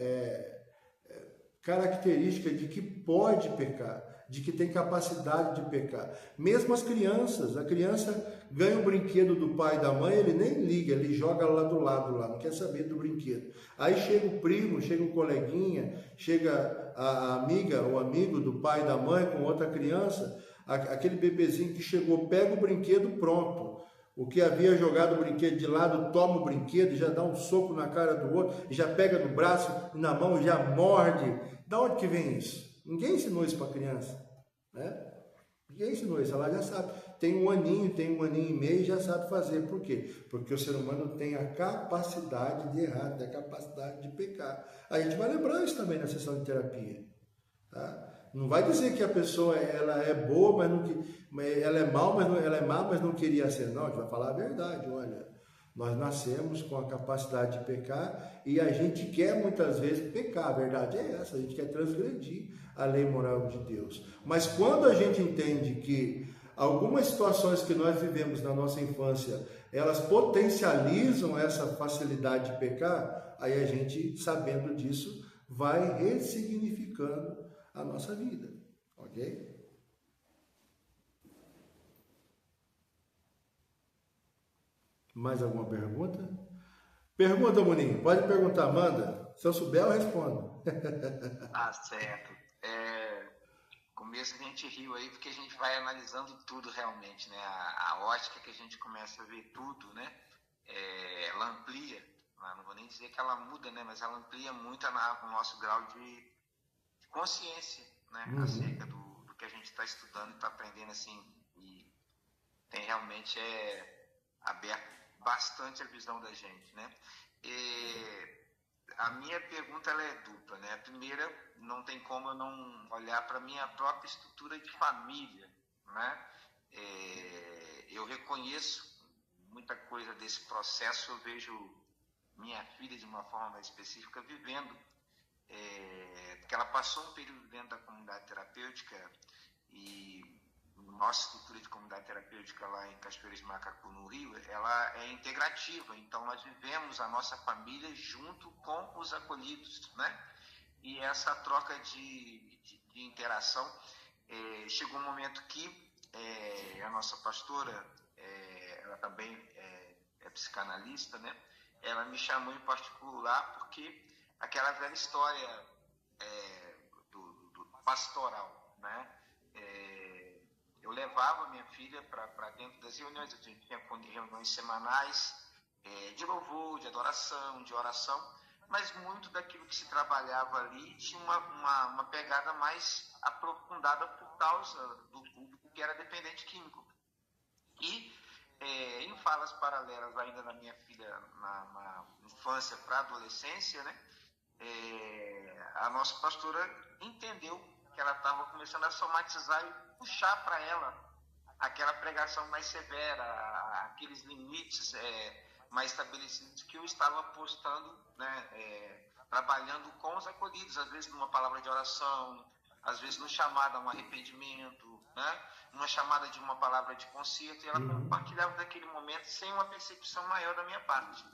característica de que pode pecar, de que tem capacidade de pecar. Mesmo as crianças, a criança ganha um brinquedo do pai e da mãe, ele nem liga, ele joga lá do lado, lá, não quer saber do brinquedo. Aí chega o primo, chega um coleguinha, chega a amiga ou amigo do pai e da mãe com outra criança, aquele bebezinho que chegou, pega o brinquedo pronto. O que havia jogado o brinquedo de lado, toma o brinquedo e já dá um soco na cara do outro, e já pega no braço e na mão, já morde. Da onde que vem isso? Ninguém ensinou isso para a criança, né? Ninguém ensinou isso, ela já sabe. Tem um aninho e meio e já sabe fazer. Por quê? Porque o ser humano tem a capacidade de errar, tem a capacidade de pecar. A gente vai lembrar isso também na sessão de terapia, tá? Não vai dizer que a pessoa ela é boa, ela é mal, ela é má, mas não queria ser. Não, a gente vai falar a verdade. Olha, nós nascemos com a capacidade de pecar e a gente quer muitas vezes pecar. A verdade é essa, a gente quer transgredir a lei moral de Deus. Mas quando a gente entende que algumas situações que nós vivemos na nossa infância, elas potencializam essa facilidade de pecar, aí a gente, sabendo disso, vai ressignificando a nossa vida, ok? Mais alguma pergunta? Pergunta, Moninho. Pode perguntar, manda. Se eu souber, eu respondo. Tá certo. No começo a gente riu aí porque a gente vai analisando tudo realmente, né? A ótica que a gente começa a ver tudo, né? Ela amplia, não vou nem dizer que ela muda, né? Mas ela amplia muito o nosso grau de consciência, né? Acerca do que a gente está estudando e está aprendendo, assim. E tem realmente aberto bastante a visão da gente, né? A minha pergunta ela é dupla, né? A primeira, não tem como eu não olhar para a minha própria estrutura de família, né? Eu reconheço muita coisa desse processo, eu vejo minha filha, de uma forma mais específica, vivendo, porque ela passou um período dentro da comunidade terapêutica e nossa estrutura de comunidade terapêutica lá em Cachoeiras de Macacu, no Rio, ela é integrativa, então nós vivemos a nossa família junto com os acolhidos, né? E essa troca de interação, chegou um momento que a nossa pastora, ela também é psicanalista, né? Ela me chamou em particular porque aquela velha história do pastoral, né? Eu levava minha filha para dentro das reuniões, a gente tinha reuniões semanais de louvor, de adoração, de oração, mas muito daquilo que se trabalhava ali tinha uma pegada mais aprofundada por causa do público que era dependente químico. E em falas paralelas ainda na minha filha, na infância para a adolescência, né, a nossa pastora entendeu que ela estava começando a somatizar e puxar para ela aquela pregação mais severa, aqueles limites mais estabelecidos que eu estava postando, né, trabalhando com os acolhidos, às vezes numa palavra de oração, às vezes no chamado a um arrependimento, né, numa chamada de uma palavra de conserto, e ela compartilhava daquele momento sem uma percepção maior da minha parte.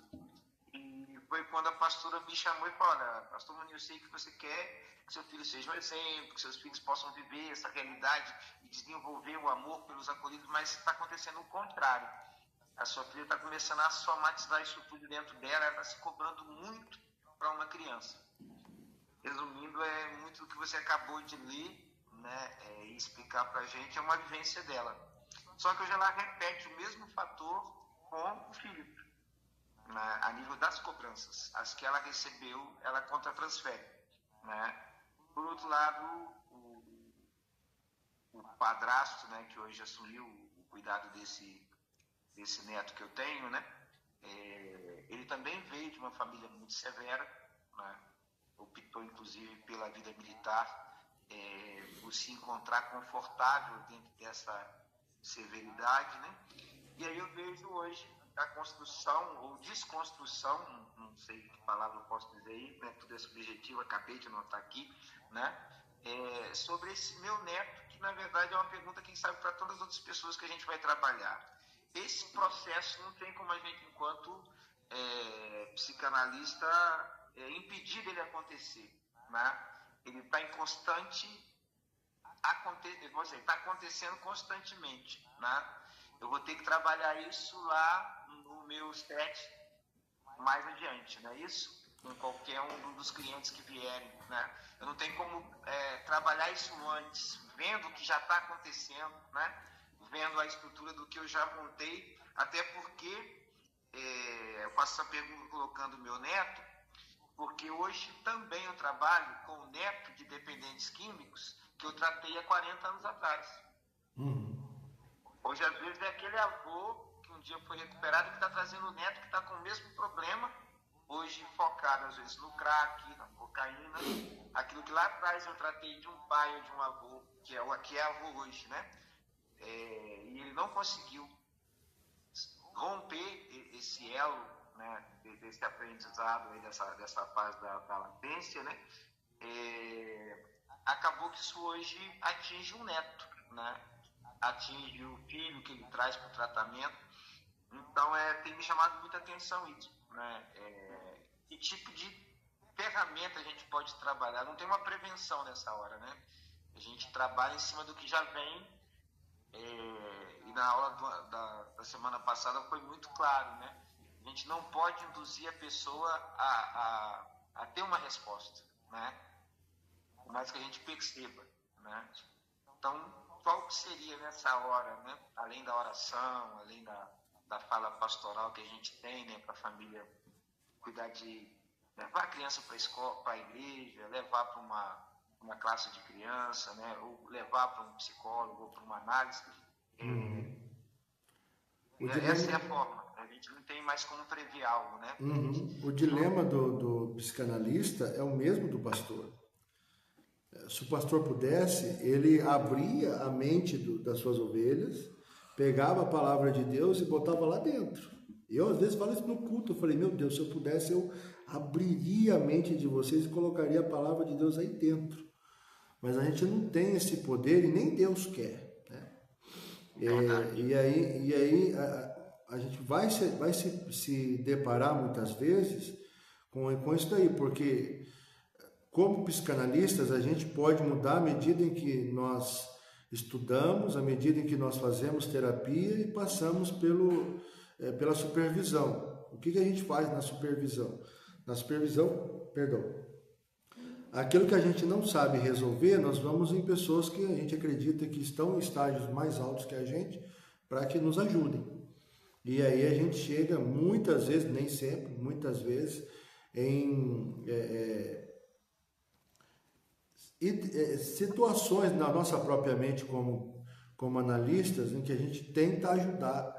E foi quando a pastora me chamou e falou: olha, pastor Munir, eu sei que você quer que seu filho seja um exemplo, que seus filhos possam viver essa realidade e desenvolver o amor pelos acolhidos, mas está acontecendo o contrário. A sua filha está começando a somatizar isso tudo dentro dela, ela está se cobrando muito para uma criança. Resumindo, muito do que você acabou de ler, né, e explicar para a gente, é uma vivência dela. Só que hoje ela repete o mesmo fator com o filho, né, a nível das cobranças. As que ela recebeu, ela contra-transfere, né? Por outro lado, o padrasto, né, que hoje assumiu o cuidado desse neto que eu tenho, né, ele também veio de uma família muito severa, né, optou inclusive pela vida militar, por se encontrar confortável dentro dessa severidade, né? E aí eu vejo hoje a construção ou desconstrução, não sei que palavra eu posso dizer aí, né? Tudo é subjetivo, acabei de anotar aqui, né? Sobre esse meu neto, que na verdade é uma pergunta, quem sabe, para todas as outras pessoas que a gente vai trabalhar. Esse processo não tem como a gente, enquanto psicanalista, impedir dele acontecer, né? Ele está em constante, está acontecendo constantemente, né? Eu vou ter que trabalhar isso lá no meu set mais adiante, não é isso? Com qualquer um dos clientes que vierem, né? Eu não tenho como trabalhar isso antes, vendo o que já está acontecendo, né? Vendo a estrutura do que eu já montei, até porque eu faço essa pergunta colocando o meu neto, porque hoje também eu trabalho com o neto de dependentes químicos que eu tratei há 40 anos atrás. Hoje, às vezes, é aquele avô que um dia foi recuperado e que está trazendo o neto que está com o mesmo problema, hoje focado, às vezes, no crack, na cocaína, aquilo que lá atrás eu tratei de um pai ou de um avô, que é avô hoje, né? E ele não conseguiu romper esse elo, né, desse aprendizado, aí, dessa fase da latência, né? Acabou que isso hoje atinge um neto, né? Atinge o filho que ele traz para o tratamento. Então, tem me chamado muita atenção isso, né? Que tipo de ferramenta a gente pode trabalhar? Não tem uma prevenção nessa hora, né? A gente trabalha em cima do que já vem, e na aula da semana passada foi muito claro, né? A gente não pode induzir a pessoa a a ter uma resposta, né? Por mais que a gente perceba, né? Então, qual que seria nessa hora, né? Além da oração, além da fala pastoral que a gente tem, né? Para a família cuidar de levar a criança para a escola, para a igreja, levar para uma classe de criança, né? Ou levar para um psicólogo, ou para uma análise. Essa é a forma. A gente não tem mais como prever algo, né? O dilema do psicanalista é o mesmo do pastor. Se o pastor pudesse, ele abria a mente das suas ovelhas, pegava a palavra de Deus e botava lá dentro. Eu, às vezes, falo isso no culto. Eu falei, meu Deus, se eu pudesse, eu abriria a mente de vocês e colocaria a palavra de Deus aí dentro. Mas a gente não tem esse poder e nem Deus quer, né? E aí a gente vai se deparar muitas vezes com isso daí, porque como psicanalistas a gente pode mudar à medida em que nós estudamos, à medida em que nós fazemos terapia e passamos pela supervisão. O que a gente faz na supervisão? Na supervisão, aquilo que a gente não sabe resolver, nós vamos em pessoas que a gente acredita que estão em estágios mais altos que a gente, para que nos ajudem. E aí a gente chega muitas vezes, nem sempre, muitas vezes, em situações na nossa própria mente como analistas, em que a gente tenta ajudar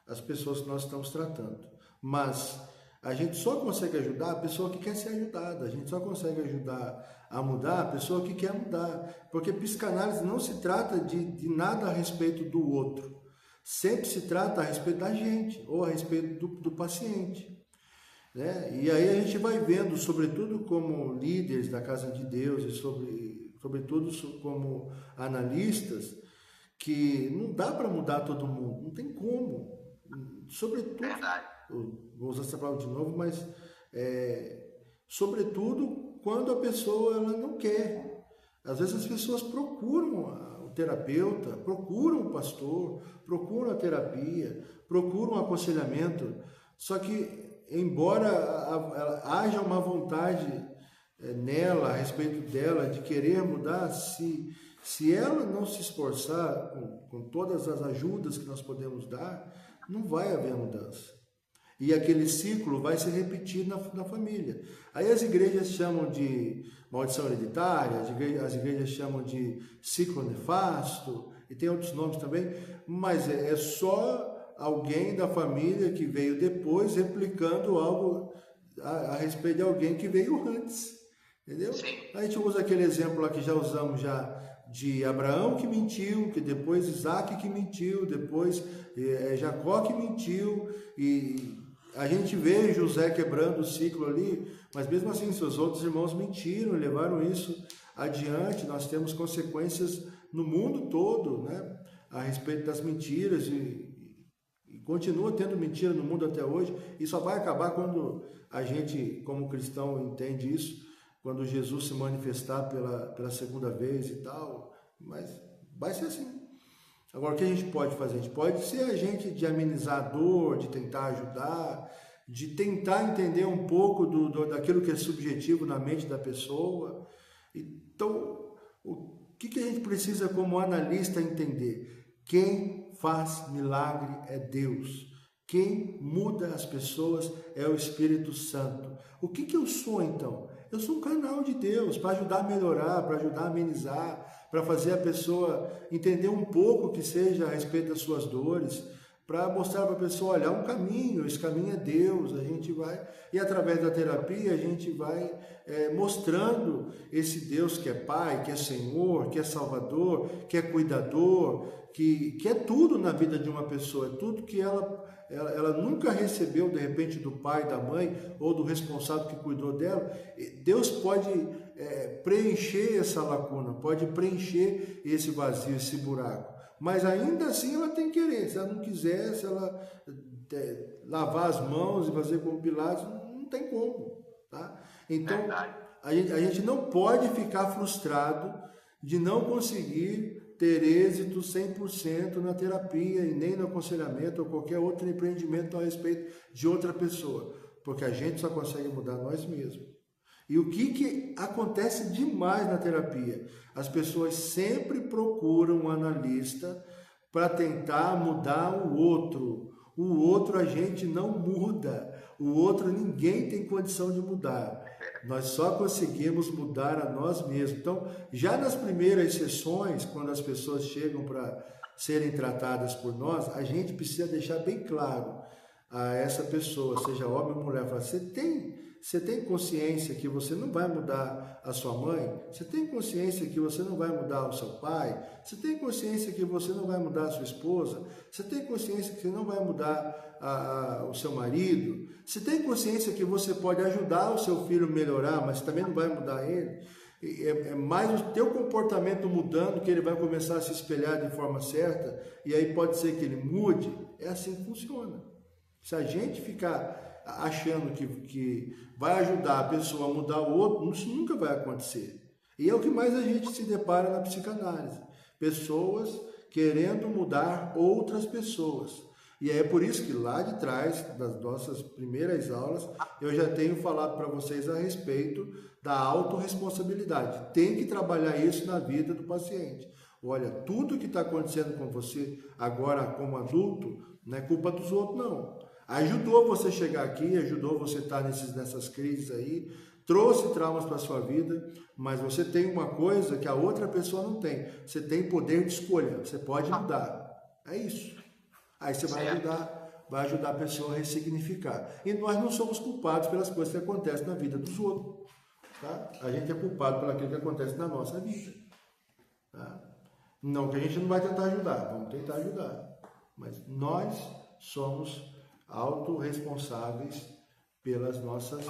as pessoas que nós estamos tratando. Mas a gente só consegue ajudar a pessoa que quer ser ajudada. A gente só consegue ajudar a mudar a pessoa que quer mudar. Porque psicanálise não se trata de nada a respeito do outro. Sempre se trata a respeito da gente ou a respeito do paciente, né? E aí a gente vai vendo, sobretudo como líderes da Casa de Deus e sobretudo como analistas, que não dá para mudar todo mundo, não tem como. Sobretudo, vou usar essa palavra de novo, mas sobretudo quando a pessoa ela não quer. Às vezes as pessoas procuram o terapeuta, procuram o pastor, procuram a terapia, procuram o aconselhamento, só que embora haja uma vontade nela, a respeito dela, de querer mudar, se ela não se esforçar com todas as ajudas que nós podemos dar, não vai haver mudança. E aquele ciclo vai se repetir na família. Aí as igrejas chamam de maldição hereditária, as igrejas chamam de ciclo nefasto, e tem outros nomes também, mas é só alguém da família que veio depois replicando algo a respeito de alguém que veio antes, entendeu? Sim. A gente usa aquele exemplo lá que já usamos de Abraão que mentiu, que depois Isaac que mentiu, depois Jacó que mentiu, e a gente vê José quebrando o ciclo ali, mas mesmo assim seus outros irmãos mentiram, levaram isso adiante. Nós temos consequências no mundo todo, né, a respeito das mentiras, e continua tendo mentira no mundo até hoje, e só vai acabar quando a gente, como cristão, entende isso, quando Jesus se manifestar pela segunda vez e tal, mas vai ser assim. Agora, o que a gente pode fazer? A gente pode ser agente de amenizar a dor, de tentar ajudar, de tentar entender um pouco daquilo que é subjetivo na mente da pessoa. Então, o que a gente precisa como analista entender? Quem faz milagre é Deus. Quem muda as pessoas é o Espírito Santo. O que eu sou então? Eu sou um canal de Deus para ajudar a melhorar, para ajudar a amenizar, para fazer a pessoa entender um pouco que seja a respeito das suas dores, para mostrar para a pessoa, olha, um caminho, esse caminho é Deus. A gente vai, e através da terapia a gente vai mostrando esse Deus que é Pai, que é Senhor, que é Salvador, que é Cuidador, que é tudo na vida de uma pessoa, é tudo que ela nunca recebeu, de repente, do pai, da mãe ou do responsável que cuidou dela. Deus pode preencher essa lacuna, pode preencher esse vazio, esse buraco, mas ainda assim ela tem que querer. Se ela não quiser, se ela lavar as mãos e fazer como Pilatos, não tem como, tá? Então, a gente não pode ficar frustrado de não conseguir ter êxito 100% na terapia e nem no aconselhamento ou qualquer outro empreendimento a respeito de outra pessoa, porque a gente só consegue mudar nós mesmos. E o que acontece demais na terapia? As pessoas sempre procuram um analista para tentar mudar o outro. O outro a gente não muda. O outro ninguém tem condição de mudar. Nós só conseguimos mudar a nós mesmos. Então, já nas primeiras sessões, quando as pessoas chegam para serem tratadas por nós, a gente precisa deixar bem claro a essa pessoa, seja homem ou mulher, falar, você tem consciência que você não vai mudar a sua mãe? Você tem consciência que você não vai mudar o seu pai? Você tem consciência que você não vai mudar a sua esposa? Você tem consciência que você não vai mudar o seu marido? Você tem consciência que você pode ajudar o seu filho a melhorar, mas também não vai mudar ele? É mais o teu comportamento mudando que ele vai começar a se espelhar de forma certa, e aí pode ser que ele mude. É assim que funciona. Se a gente ficar achando que vai ajudar a pessoa a mudar o outro, isso nunca vai acontecer. E é o que mais a gente se depara na psicanálise. Pessoas querendo mudar outras pessoas. E é por isso que lá de trás, das nossas primeiras aulas, eu já tenho falado para vocês a respeito da autorresponsabilidade. Tem que trabalhar isso na vida do paciente. Olha, tudo que está acontecendo com você agora como adulto, não é culpa dos outros, não. Ajudou você chegar aqui, ajudou você estar nessas crises aí, trouxe traumas para a sua vida, mas você tem uma coisa que a outra pessoa não tem. Você tem poder de escolha, você pode mudar. É isso. Aí você vai ajudar a pessoa a ressignificar. E nós não somos culpados pelas coisas que acontecem na vida dos outros. Tá? A gente é culpado por aquilo que acontece na nossa vida. Tá? Não que a gente não vai tentar ajudar, vamos tentar ajudar. Mas nós somos autorresponsáveis pelas nossas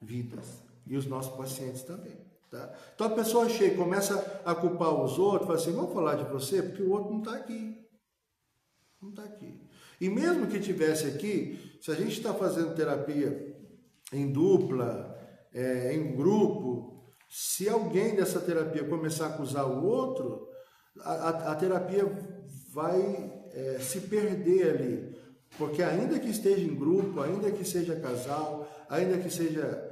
vidas e os nossos pacientes também. Tá? Então a pessoa chega e começa a culpar os outros, fala assim, vamos falar de você porque o outro não está aqui. Não está aqui. E mesmo que tivesse aqui, se a gente está fazendo terapia em dupla, em grupo, se alguém dessa terapia começar a acusar o outro, a terapia vai se perder ali. Porque ainda que esteja em grupo, ainda que seja casal, ainda que seja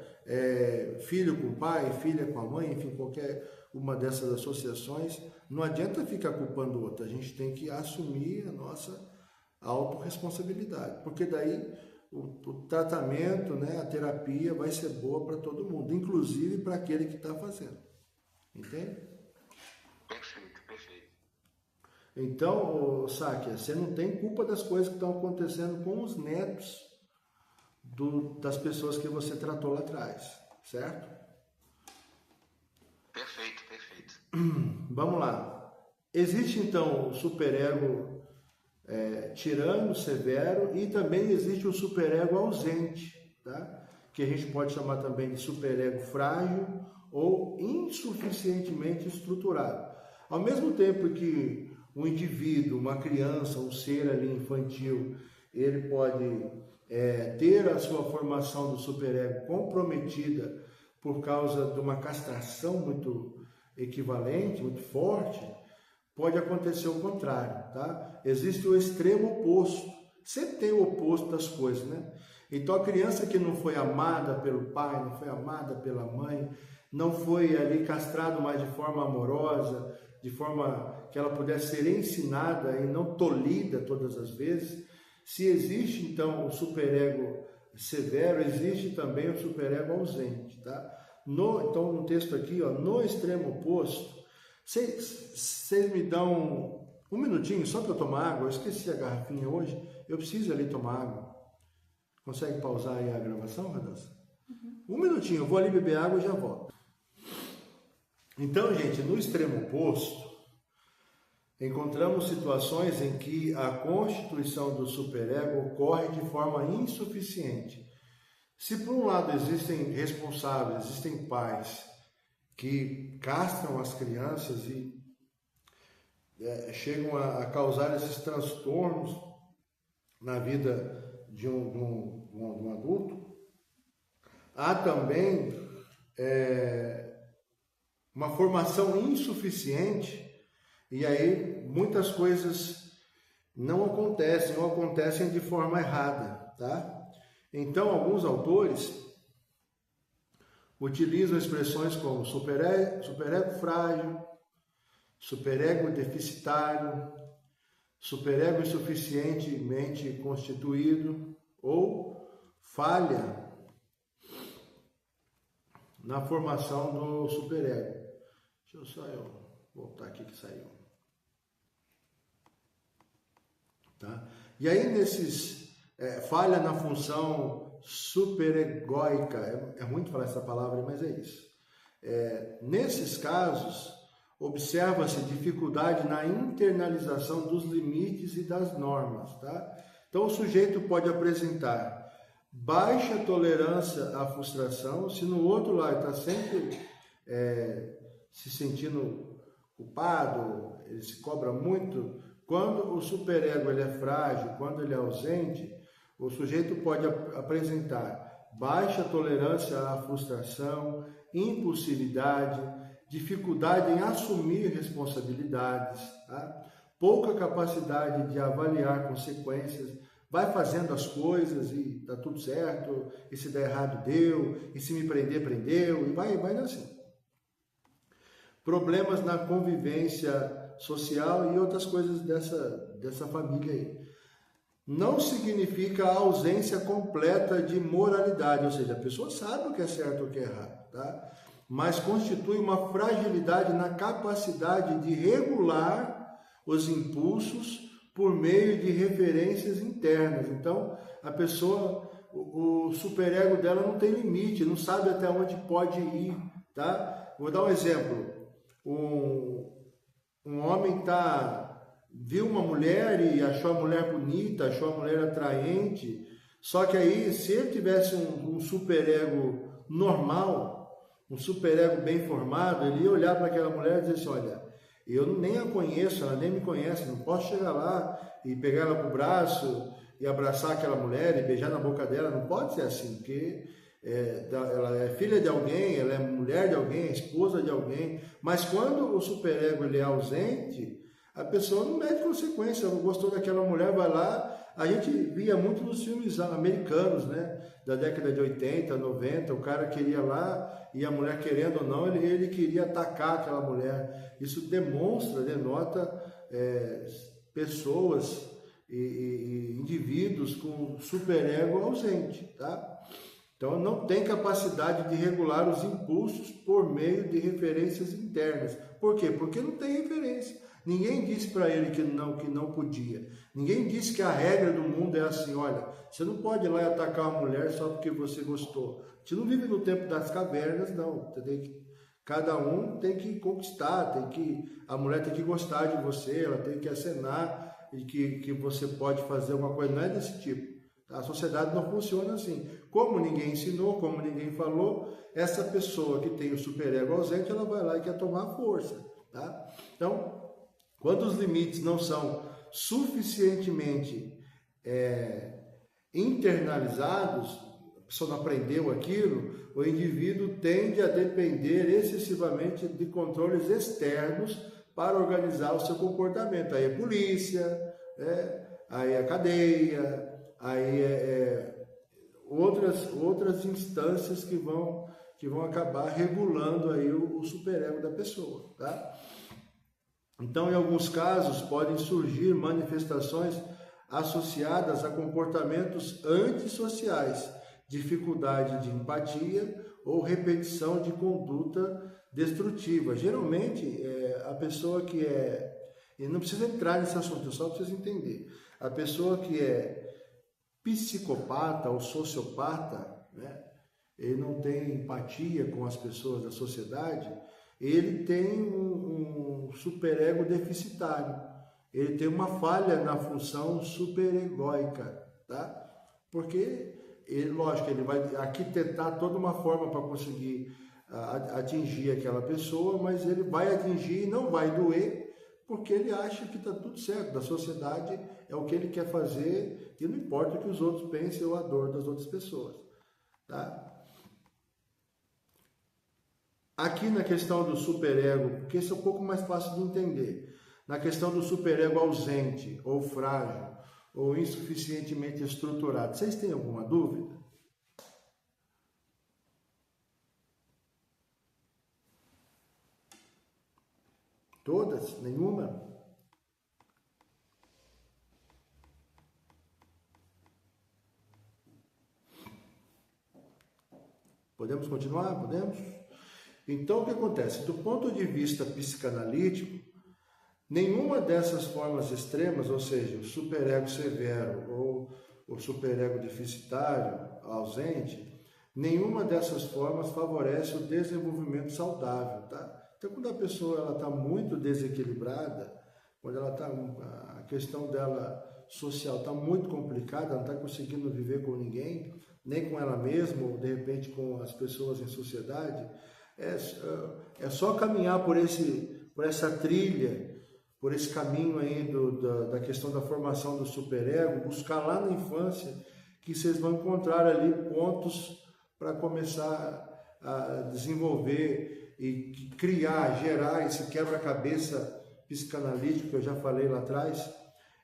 filho com o pai, filha com a mãe, enfim, qualquer uma dessas associações, não adianta ficar culpando o outro. A gente tem que assumir a nossa autorresponsabilidade. Porque daí o tratamento, né, a terapia vai ser boa para todo mundo, inclusive para aquele que está fazendo. Entende? Perfeito, perfeito. Então, Sáquia, você não tem culpa das coisas que estão acontecendo com os netos das pessoas que você tratou lá atrás, certo? Perfeito, perfeito. Vamos lá. Existe, então, o superego tirano, severo, e também existe o superego ausente, tá? Que a gente pode chamar também de superego frágil ou insuficientemente estruturado. Ao mesmo tempo que um indivíduo, uma criança, um ser ali infantil, ele pode ter a sua formação do superego comprometida por causa de uma castração muito equivalente, muito forte, pode acontecer o contrário, tá? Existe o extremo oposto. Sempre tem o oposto das coisas, né? Então a criança que não foi amada pelo pai, não foi amada pela mãe, não foi ali castrado mais de forma amorosa, de forma que ela pudesse ser ensinada e não tolhida todas as vezes. Se existe então o superego severo, existe também o superego ausente, tá? Então no texto aqui, ó, no extremo oposto, vocês me dão um minutinho só para eu tomar água? Eu esqueci a garrafinha hoje, eu preciso ali tomar água. Consegue pausar aí a gravação, Radassa? Um minutinho, eu vou ali beber água e já volto. Então, gente, no extremo oposto, encontramos situações em que a constituição do superego ocorre de forma insuficiente. Se por um lado existem responsáveis, existem pais que castram as crianças e chegam a causar esses transtornos na vida de um adulto, há também uma formação insuficiente, e aí muitas coisas não acontecem ou acontecem de forma errada, tá? Então, alguns autores utilizam expressões como superego frágil, superego deficitário, superego insuficientemente constituído ou falha na formação do superego. Deixa eu só voltar aqui que saiu. Tá? E aí falha na função superegóica, é muito falar essa palavra, mas é isso. Nesses casos, observa-se dificuldade na internalização dos limites e das normas. Tá? Então, o sujeito pode apresentar baixa tolerância à frustração, se no outro lado está sempre se sentindo culpado, ele se cobra muito. Quando o superego ele é frágil, quando ele é ausente, o sujeito pode apresentar baixa tolerância à frustração, impulsividade, dificuldade em assumir responsabilidades, tá? Pouca capacidade de avaliar consequências, vai fazendo as coisas e tá tudo certo, e se der errado deu, e se me prender, prendeu, e vai assim. Problemas na convivência social e outras coisas dessa família aí. Não significa a ausência completa de moralidade, ou seja, a pessoa sabe o que é certo e o que é errado, tá? Mas constitui uma fragilidade na capacidade de regular os impulsos por meio de referências internas. Então, a pessoa, o superego dela não tem limite, não sabe até onde pode ir, tá? Vou dar um exemplo. Um homem viu uma mulher e achou a mulher bonita, achou a mulher atraente, só que aí, se ele tivesse um superego normal, um superego bem formado, ele ia olhar para aquela mulher e dizer assim, olha, eu nem a conheço, ela nem me conhece, não posso chegar lá e pegar ela para o braço e abraçar aquela mulher e beijar na boca dela, não pode ser assim, porque ela é filha de alguém, ela é mulher de alguém, é esposa de alguém, mas quando o superego ele é ausente, a pessoa não mede consequência, não gostou daquela mulher, vai lá. A gente via muito nos filmes americanos, né, da década de 80, 90, o cara queria lá e a mulher querendo ou não, ele queria atacar aquela mulher. Isso denota pessoas e indivíduos com superego ausente, tá? Então, não tem capacidade de regular os impulsos por meio de referências internas. Por quê? Porque não tem referência. Ninguém disse para ele que não podia. Ninguém disse que a regra do mundo é assim, olha, você não pode ir lá e atacar uma mulher só porque você gostou. A gente não vive no tempo das cavernas, não. Cada um tem que conquistar, a mulher tem que gostar de você, ela tem que acenar e que você pode fazer uma coisa, não é desse tipo. A sociedade não funciona assim. Como ninguém ensinou, como ninguém falou, essa pessoa que tem o superego ausente, ela vai lá e quer tomar força. Tá? Então, quando os limites não são suficientemente internalizados, a pessoa não aprendeu aquilo, o indivíduo tende a depender excessivamente de controles externos para organizar o seu comportamento. Aí é polícia, aí é cadeia, aí outras instâncias que vão acabar regulando aí o superego da pessoa, tá? Então, em alguns casos, podem surgir manifestações associadas a comportamentos antissociais, dificuldade de empatia ou repetição de conduta destrutiva. Geralmente, a pessoa que e não precisa entrar nesse assunto, eu só preciso entender. A pessoa que é psicopata ou sociopata, né, ele não tem empatia com as pessoas da sociedade, ele tem um superego deficitário, ele tem uma falha na função superegóica, tá? Porque, lógico, ele vai arquitetar toda uma forma para conseguir atingir aquela pessoa, mas ele vai atingir e não vai doer, porque ele acha que está tudo certo, da sociedade é o que ele quer fazer e não importa o que os outros pensem ou a dor das outras pessoas, tá? Aqui na questão do superego, porque isso é um pouco mais fácil de entender, na questão do superego ausente ou frágil ou insuficientemente estruturado, vocês têm alguma dúvida? Todas? Nenhuma? Podemos continuar? Podemos? Então, o que acontece? Do ponto de vista psicanalítico, nenhuma dessas formas extremas, ou seja, o superego severo ou o superego deficitário, ausente, nenhuma dessas formas favorece o desenvolvimento saudável, tá? Então, quando a pessoa está muito desequilibrada, quando ela a questão dela social está muito complicada, ela não está conseguindo viver com ninguém, nem com ela mesma, ou de repente com as pessoas em sociedade, é só caminhar por essa trilha, por esse caminho aí da questão da formação do superego, buscar lá na infância, que vocês vão encontrar ali pontos para começar a desenvolver e criar, gerar esse quebra-cabeça psicanalítico que eu já falei lá atrás,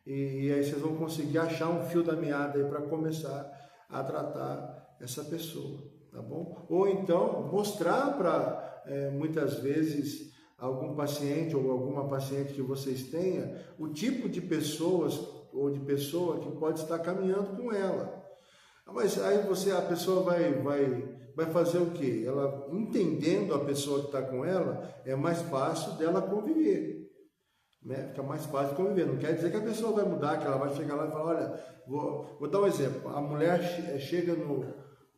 e aí vocês vão conseguir achar um fio da meada aí para começar a tratar essa pessoa, tá bom? Ou então mostrar para, muitas vezes, algum paciente ou alguma paciente que vocês tenham, o tipo de pessoas ou de pessoa que pode estar caminhando com ela. Mas aí a pessoa vai fazer o quê? Ela, entendendo a pessoa que está com ela, é mais fácil dela conviver. Né? Fica mais fácil de conviver. Não quer dizer que a pessoa vai mudar, que ela vai chegar lá e falar, olha, vou dar um exemplo. A mulher chega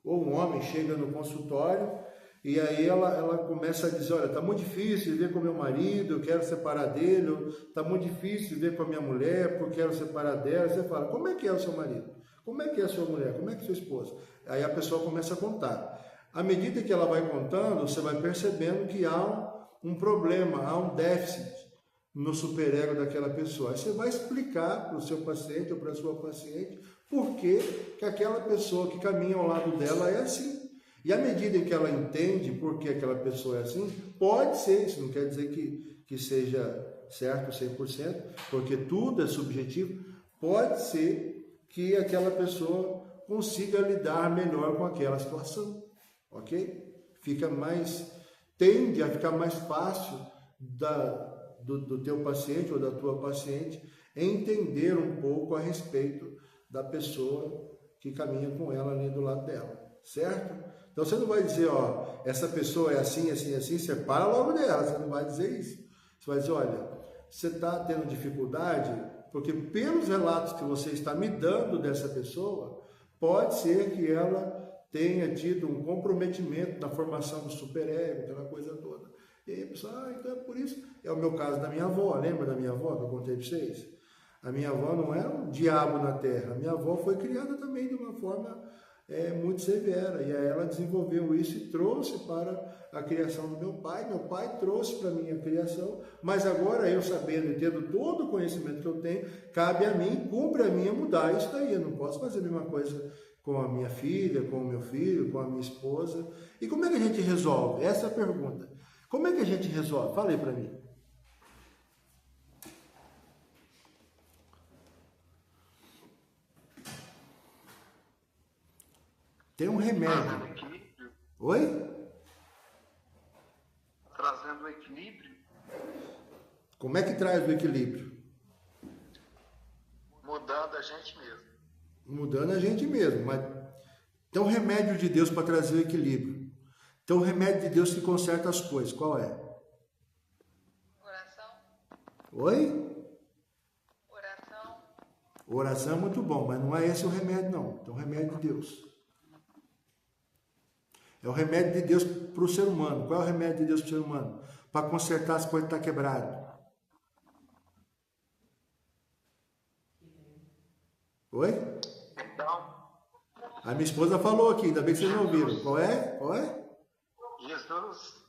ou um homem chega no consultório, e aí ela começa a dizer, olha, está muito difícil viver com meu marido, eu quero separar dele, está muito difícil viver com a minha mulher, porque eu quero separar dela. Você fala, como é que é o seu marido? Como é que é a sua mulher? Como é que é a sua esposa? Aí a pessoa começa a contar. À medida que ela vai contando, você vai percebendo que há um problema, há um déficit no superego daquela pessoa. Aí você vai explicar para o seu paciente ou para a sua paciente por que aquela pessoa que caminha ao lado dela é assim. E à medida que ela entende por que aquela pessoa é assim, pode ser, isso não quer dizer que seja certo 100%, porque tudo é subjetivo, pode ser que aquela pessoa consiga lidar melhor com aquela situação, ok? Tende a ficar mais fácil do teu paciente ou da tua paciente entender um pouco a respeito da pessoa que caminha com ela ali do lado dela, certo? Então você não vai dizer, ó, essa pessoa é assim, assim, assim, separa logo dela, você não vai dizer isso. Você vai dizer, olha, você está tendo dificuldade porque pelos relatos que você está me dando dessa pessoa, pode ser que ela tenha tido um comprometimento na formação do superego, aquela coisa toda. E aí a pessoa, então é por isso. É o meu caso da minha avó, lembra da minha avó que eu contei para vocês? A minha avó não era um diabo na terra, a minha avó foi criada também de uma forma muito severa, e aí ela desenvolveu isso e trouxe para a criação do meu pai trouxe para a minha criação, mas agora eu sabendo e tendo todo o conhecimento que eu tenho, cabe a mim, cumpre a mim mudar isso daí. Eu não posso fazer a mesma coisa com a minha filha, com o meu filho, com a minha esposa. E como é que a gente resolve? Essa é a pergunta. Como é que a gente resolve? Fala aí para mim. Tem um remédio. Oi? Trazendo o equilíbrio. Como é que traz o equilíbrio? Mudando a gente mesmo. Mudando a gente mesmo. Mas tem um remédio de Deus para trazer o equilíbrio. Tem um remédio de Deus que conserta as coisas. Qual é? Oração. Oi? Oração. Oração é muito bom, mas não é esse o remédio, não. Tem um remédio de Deus. É o remédio de Deus para o ser humano. Qual é o remédio de Deus para o ser humano? Para consertar as coisas que estão quebradas. Oi? Então, A minha esposa falou aqui, ainda bem que vocês não ouviram. Qual é? Qual é? Jesus.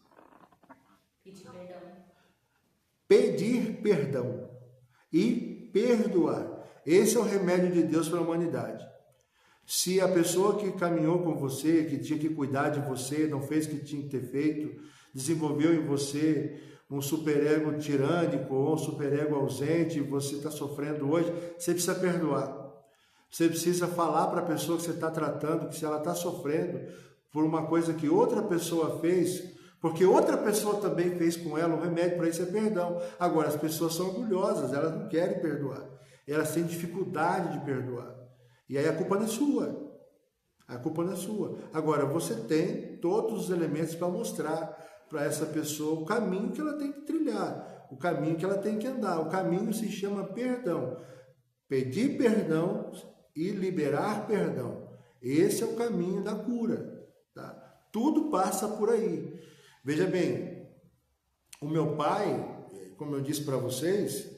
Pedir perdão. Pedir perdão e perdoar. Esse é o remédio de Deus para a humanidade. Se a pessoa que caminhou com você, que tinha que cuidar de você, não fez o que tinha que ter feito, desenvolveu em você um superego tirânico ou um superego ausente, você está sofrendo hoje, você precisa perdoar. Você precisa falar para a pessoa que você está tratando, que se ela está sofrendo por uma coisa que outra pessoa fez, Porque outra pessoa também fez com ela, o remédio para isso é perdão. Agora, as pessoas são orgulhosas, elas não querem perdoar. Elas têm dificuldade de perdoar. E aí a culpa não é sua. A culpa não é sua. Agora, você tem todos os elementos para mostrar para essa pessoa o caminho que ela tem que trilhar, o caminho que ela tem que andar. O caminho se chama perdão. Pedir perdão e liberar perdão. Esse é o caminho da cura. Tá? Tudo passa por aí. Veja bem, o meu pai, como eu disse para vocês,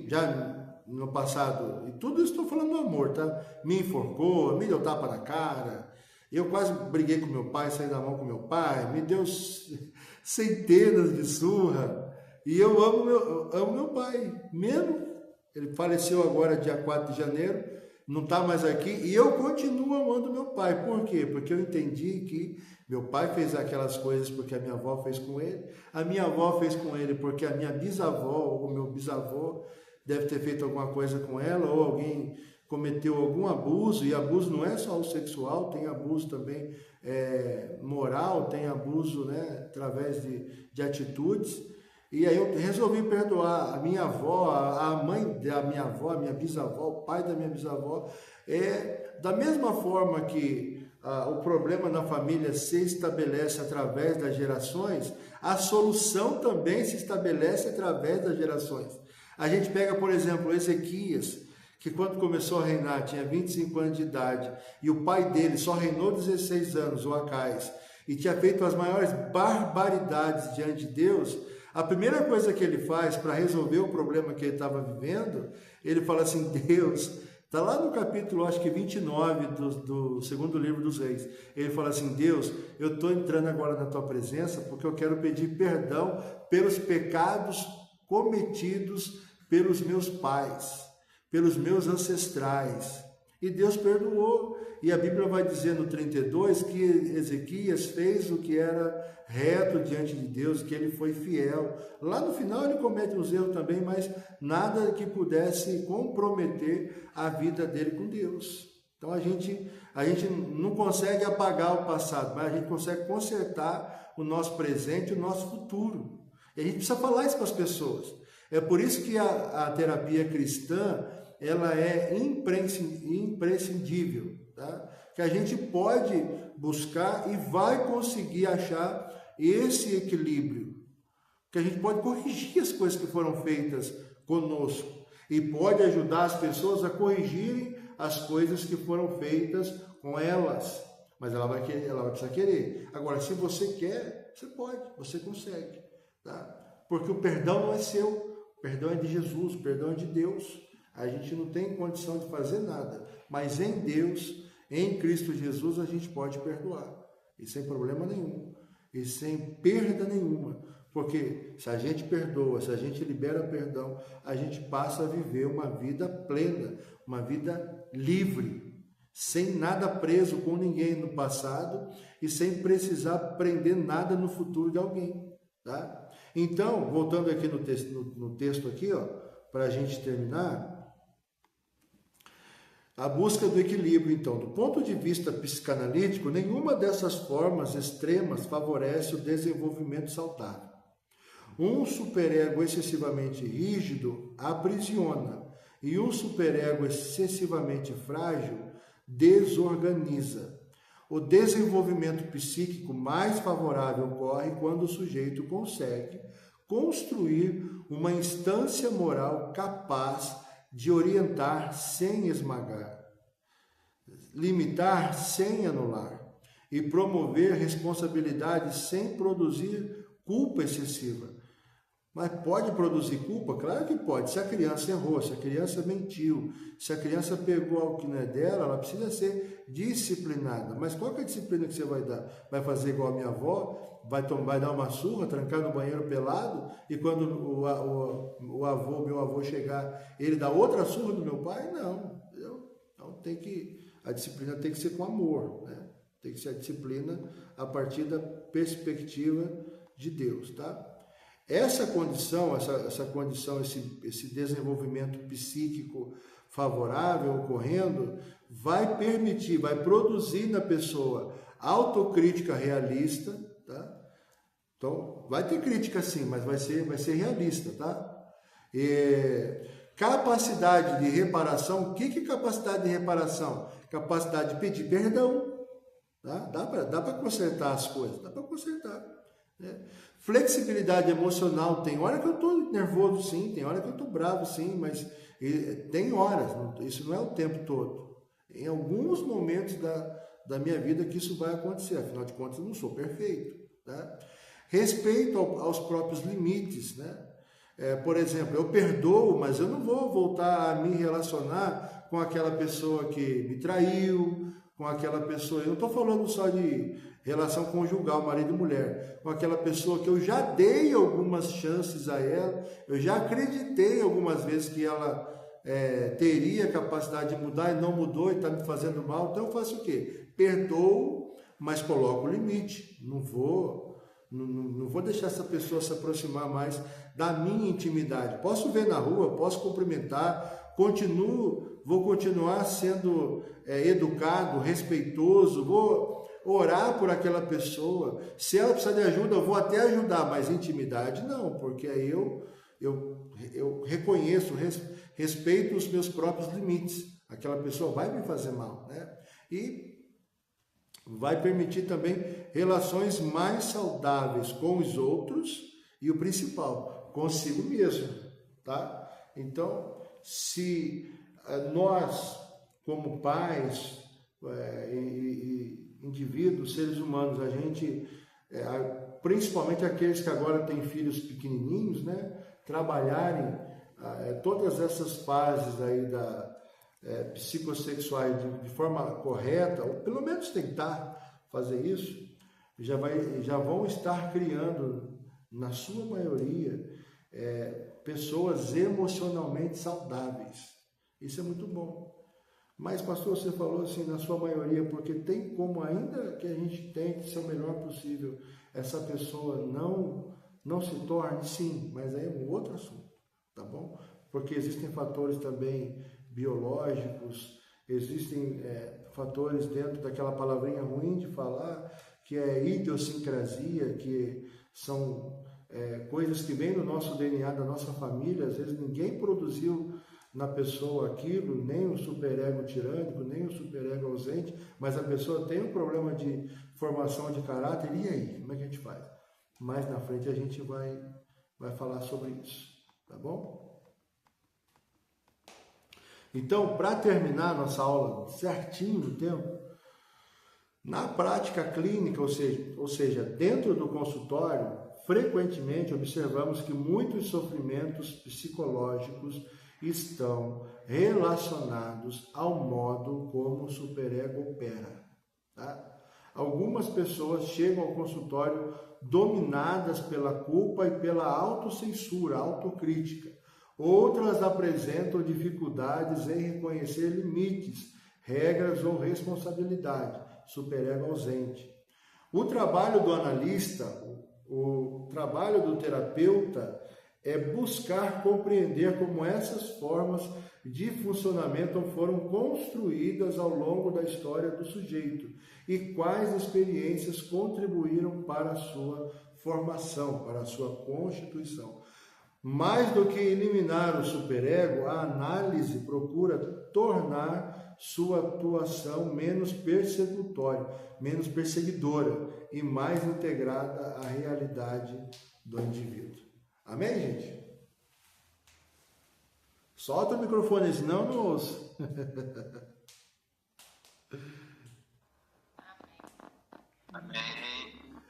já no passado, e tudo isso estou falando do amor, tá? Me enforcou, me deu tapa na cara, eu quase briguei com meu pai, saí da mão com meu pai, me deu centenas de surra, e eu amo meu pai, mesmo, ele faleceu agora dia 4 de janeiro, não está mais aqui, e eu continuo amando meu pai. Por quê? Porque eu entendi que meu pai fez aquelas coisas porque a minha avó fez com ele, a minha avó fez com ele porque a minha bisavó ou o meu bisavô deve ter feito alguma coisa com ela, ou alguém cometeu algum abuso, e abuso não é só o sexual, tem abuso também moral, tem abuso, né, através de atitudes. E aí eu resolvi perdoar a minha avó, a mãe da minha avó, a minha bisavó, o pai da minha bisavó. Da mesma forma que o problema na família se estabelece através das gerações, a solução também se estabelece através das gerações. A gente pega, por exemplo, Ezequias, que quando começou a reinar tinha 25 anos de idade, e o pai dele só reinou 16 anos, o Acais, e tinha feito as maiores barbaridades diante de Deus. A primeira coisa que ele faz para resolver o problema que ele estava vivendo, ele fala assim: Deus, está lá no capítulo, acho que 29 do segundo livro dos Reis, ele fala assim: Deus, eu estou entrando agora na tua presença porque eu quero pedir perdão pelos pecados cometidos pelos meus pais, pelos meus ancestrais. E Deus perdoou. E a Bíblia vai dizer no 32 que Ezequias fez o que era reto diante de Deus, que ele foi fiel. Lá no final ele comete uns erros também, mas nada que pudesse comprometer a vida dele com Deus. Então a gente não consegue apagar o passado, mas a gente consegue consertar o nosso presente e o nosso futuro. E a gente precisa falar isso para as pessoas. É por isso que a terapia cristã, ela é imprescindível, tá? Que a gente pode buscar e vai conseguir achar esse equilíbrio, que a gente pode corrigir as coisas que foram feitas conosco e pode ajudar as pessoas a corrigirem as coisas que foram feitas com elas, mas ela vai precisar querer. Agora, se você quer, você pode, você consegue, tá? Porque o perdão não é seu, o perdão é de Jesus, o perdão é de Deus. A gente não tem condição de fazer nada, mas em Deus, em Cristo Jesus, a gente pode perdoar, e sem problema nenhum, e sem perda nenhuma, porque se a gente perdoa, se a gente libera perdão, a gente passa a viver uma vida plena, uma vida livre, sem nada preso com ninguém no passado e sem precisar prender nada no futuro de alguém, tá? Então, voltando aqui no texto aqui, ó, para a gente terminar, a busca do equilíbrio, então, do ponto de vista psicanalítico, nenhuma dessas formas extremas favorece o desenvolvimento saudável. Um superego excessivamente rígido aprisiona, e um superego excessivamente frágil desorganiza. O desenvolvimento psíquico mais favorável ocorre quando o sujeito consegue construir uma instância moral capaz de orientar sem esmagar, limitar sem anular e promover responsabilidade sem produzir culpa excessiva. Mas pode produzir culpa? Claro que pode. Se a criança errou, se a criança mentiu, se a criança pegou algo que não é dela, ela precisa ser disciplinada. Mas qual que é a disciplina que você vai dar? Vai fazer igual a minha avó? Vai dar uma surra, trancar no banheiro pelado, e quando meu avô chegar, ele dá outra surra do meu pai? Não. Então a disciplina tem que ser com amor, né? Tem que ser a disciplina a partir da perspectiva de Deus, tá? Essa condição, esse desenvolvimento psíquico favorável ocorrendo, vai produzir na pessoa autocrítica realista, tá? Então, vai ter crítica sim, mas vai ser realista, tá? Capacidade de reparação, o que é capacidade de reparação? Capacidade de pedir perdão, tá? Dá para consertar as coisas, dá para consertar, né? Flexibilidade emocional, tem hora que eu estou nervoso sim, tem hora que eu estou bravo sim, mas tem horas, isso não é o tempo todo. Em alguns momentos da minha vida que isso vai acontecer, afinal de contas eu não sou perfeito, tá? Respeito aos próprios limites, né? Por exemplo, eu perdoo, mas eu não vou voltar a me relacionar com aquela pessoa que me traiu, com aquela pessoa, eu não estou falando só de relação conjugal, marido e mulher, com aquela pessoa que eu já dei algumas chances a ela, eu já acreditei algumas vezes que ela teria capacidade de mudar e não mudou e está me fazendo mal, então eu faço o quê? Perdoo, mas coloco o limite, não vou deixar essa pessoa se aproximar mais da minha intimidade. Posso ver na rua, posso cumprimentar, vou continuar sendo educado, respeitoso, vou orar por aquela pessoa. Se ela precisar de ajuda, eu vou até ajudar, mas intimidade não, porque aí eu reconheço, respeito os meus próprios limites. Aquela pessoa vai me fazer mal, né? E vai permitir também relações mais saudáveis com os outros e o principal, consigo mesmo, tá? Então, se nós, como pais e indivíduos, seres humanos, a gente, principalmente aqueles que agora têm filhos pequenininhos, né, trabalharem todas essas fases aí psicossexuais de forma correta, ou pelo menos tentar fazer isso, já vão estar criando, na sua maioria, pessoas emocionalmente saudáveis. Isso é muito bom. Mas, pastor, você falou assim, na sua maioria, porque tem como, ainda que a gente tente ser o melhor possível, essa pessoa não se torne, sim, mas aí é um outro assunto, tá bom? Porque existem fatores também biológicos, existem fatores dentro daquela palavrinha ruim de falar, que é idiosincrasia, que são coisas que vêm do nosso DNA, da nossa família. Às vezes ninguém produziu na pessoa aquilo, nem o superego tirânico, nem o superego ausente, mas a pessoa tem um problema de formação de caráter, e aí? Como é que a gente faz? Mais na frente a gente vai falar sobre isso, tá bom? Então, para terminar nossa aula certinho no tempo, na prática clínica, ou seja, dentro do consultório, frequentemente observamos que muitos sofrimentos psicológicos estão relacionados ao modo como o superego opera, tá? Algumas pessoas chegam ao consultório dominadas pela culpa e pela autocensura, autocrítica. Outras apresentam dificuldades em reconhecer limites, regras ou responsabilidade, superego ausente. O trabalho do analista, o trabalho do terapeuta é buscar compreender como essas formas de funcionamento foram construídas ao longo da história do sujeito e quais experiências contribuíram para a sua formação, para a sua constituição. Mais do que eliminar o superego, a análise procura tornar sua atuação menos persecutória, menos perseguidora e mais integrada à realidade do indivíduo. Amém, gente? Solta o microfone, senão eu não ouço. Amém.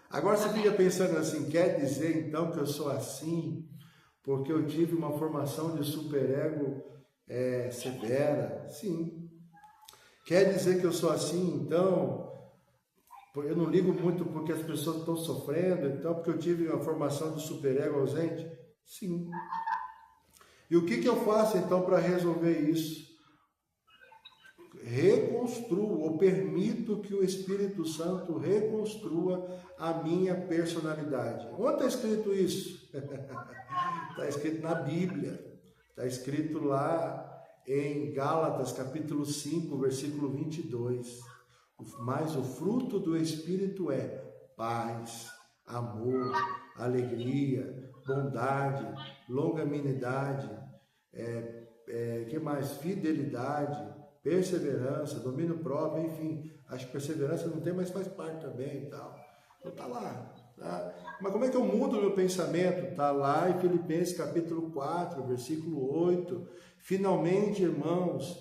Agora você fica pensando assim, quer dizer então que eu sou assim porque eu tive uma formação de superego severa? Sim. Quer dizer que eu sou assim, então, eu não ligo muito porque as pessoas estão sofrendo, então, porque eu tive uma formação de superego ausente? Sim. E o que eu faço, então, para resolver isso? Reconstruo, ou permito que o Espírito Santo reconstrua a minha personalidade. Onde está escrito isso? Está escrito na Bíblia. Está escrito lá em Gálatas, capítulo 5, versículo 22. Mas o fruto do Espírito é paz, amor, alegria, bondade, longanimidade, que mais? Fidelidade, perseverança, domínio próprio, enfim. Acho que perseverança não tem, mas faz parte também e tal. Então tá lá. Tá? Mas como é que eu mudo o meu pensamento? Tá lá em Filipenses capítulo 4, versículo 8. Finalmente, irmãos,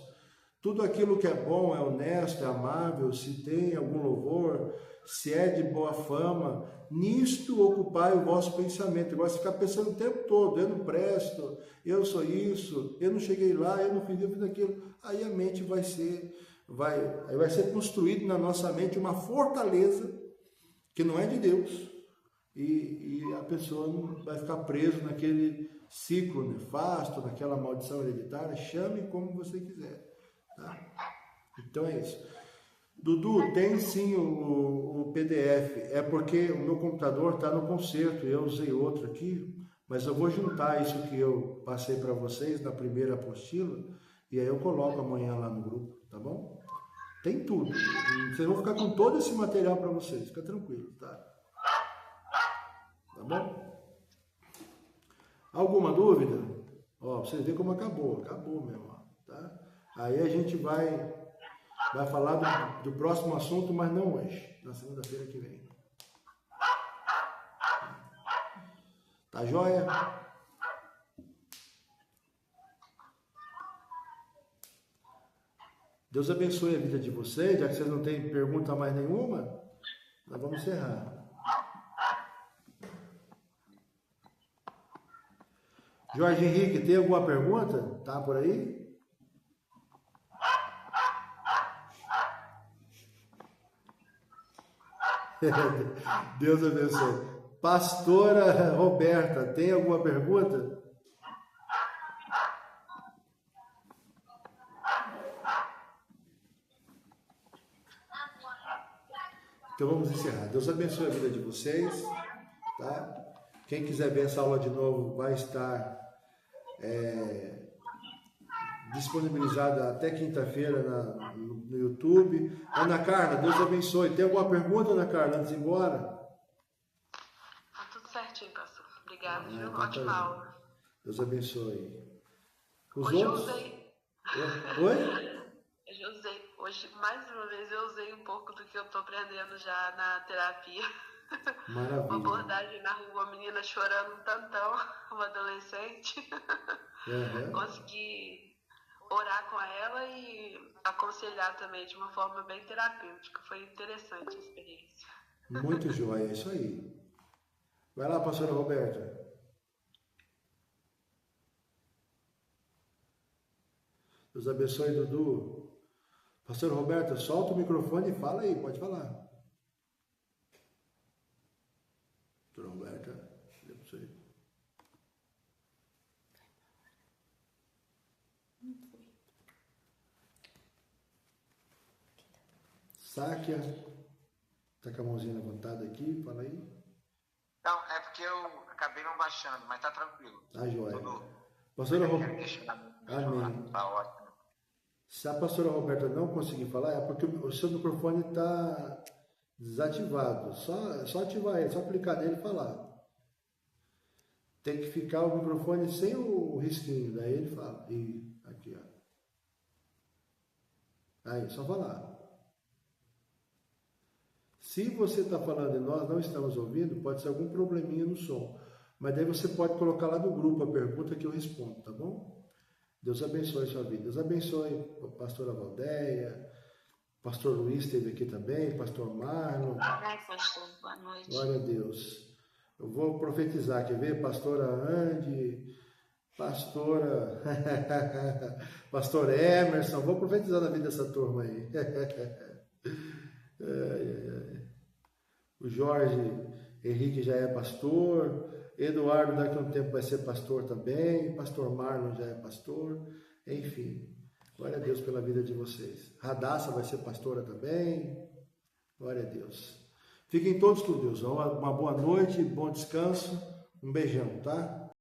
tudo aquilo que é bom, é honesto, é amável, se tem algum louvor, se é de boa fama, nisto ocupai o vosso pensamento. Agora você ficar pensando o tempo todo, eu não presto, eu sou isso, eu não cheguei lá, eu não fiz aquilo. Aí a mente vai ser construído na nossa mente uma fortaleza que não é de Deus. E a pessoa não vai ficar preso naquele ciclo nefasto, naquela maldição hereditária. Chame como você quiser. Tá? Então é isso. Dudu, tem sim o PDF. É porque o meu computador está no conserto e eu usei outro aqui, mas eu vou juntar isso que eu passei para vocês na primeira apostila e aí eu coloco amanhã lá no grupo, tá bom? Tem tudo. Vocês vão ficar com todo esse material para vocês, fica tranquilo, tá? Tá bom? Alguma dúvida? Ó, vocês verem como acabou mesmo, ó, tá? Aí a gente vai falar do próximo assunto, mas não hoje, na segunda-feira que vem. Tá joia? Deus abençoe a vida de vocês, já que vocês não têm pergunta mais nenhuma, nós vamos encerrar. Jorge Henrique, tem alguma pergunta? Tá por aí? Deus abençoe. Pastora Roberta, tem alguma pergunta? Então vamos encerrar. Deus abençoe a vida de vocês, tá? Quem quiser ver essa aula de novo vai estar disponibilizada até quinta-feira no YouTube. Ana Carla, Deus abençoe. Tem alguma pergunta, Ana Carla, antes de ir embora? Tá tudo certinho, pastor. Obrigada, viu? Ótima aula. Deus abençoe. Hoje eu usei. Oi? Hoje, mais uma vez, eu usei um pouco do que eu tô aprendendo já na terapia. Maravilha. Uma abordagem na rua, uma menina chorando um tantão, uma adolescente. Uhum. Consegui orar com ela e aconselhar também de uma forma bem terapêutica. Foi interessante a experiência. Muito joia, é isso aí. Vai lá, pastora Roberta. Deus abençoe, Dudu. Pastora Roberta, solta o microfone e fala aí, pode falar. Pastora Roberta, Deus abençoe. Sáquia, tá com a mãozinha levantada aqui, fala aí. Não, é porque eu acabei não baixando, mas tá tranquilo. Tá joia. Tudo. Pastora Roberta. Amém. Tá ótimo. Se a pastora Roberta não conseguir falar, é porque o seu microfone está desativado. Só ativar ele, só aplicar nele e falar. Tem que ficar o microfone sem o risquinho, daí ele fala. E aqui, ó. Aí, só falar. Se você está falando e nós não estamos ouvindo, pode ser algum probleminha no som. Mas daí você pode colocar lá no grupo a pergunta que eu respondo, tá bom? Deus abençoe a sua vida. Deus abençoe a pastora Valdeia, pastor Luiz esteve aqui também, pastor Marlon. Ai, pastor, boa noite. Glória a Deus. Eu vou profetizar, quer ver? Pastora Andy, pastor Emerson, vou profetizar na vida dessa turma aí. O Jorge Henrique já é pastor, Eduardo daqui a um tempo vai ser pastor também, pastor Marlon já é pastor, enfim, glória a Deus pela vida de vocês. Radassa vai ser pastora também, glória a Deus. Fiquem todos com Deus, uma boa noite, bom descanso, um beijão, tá?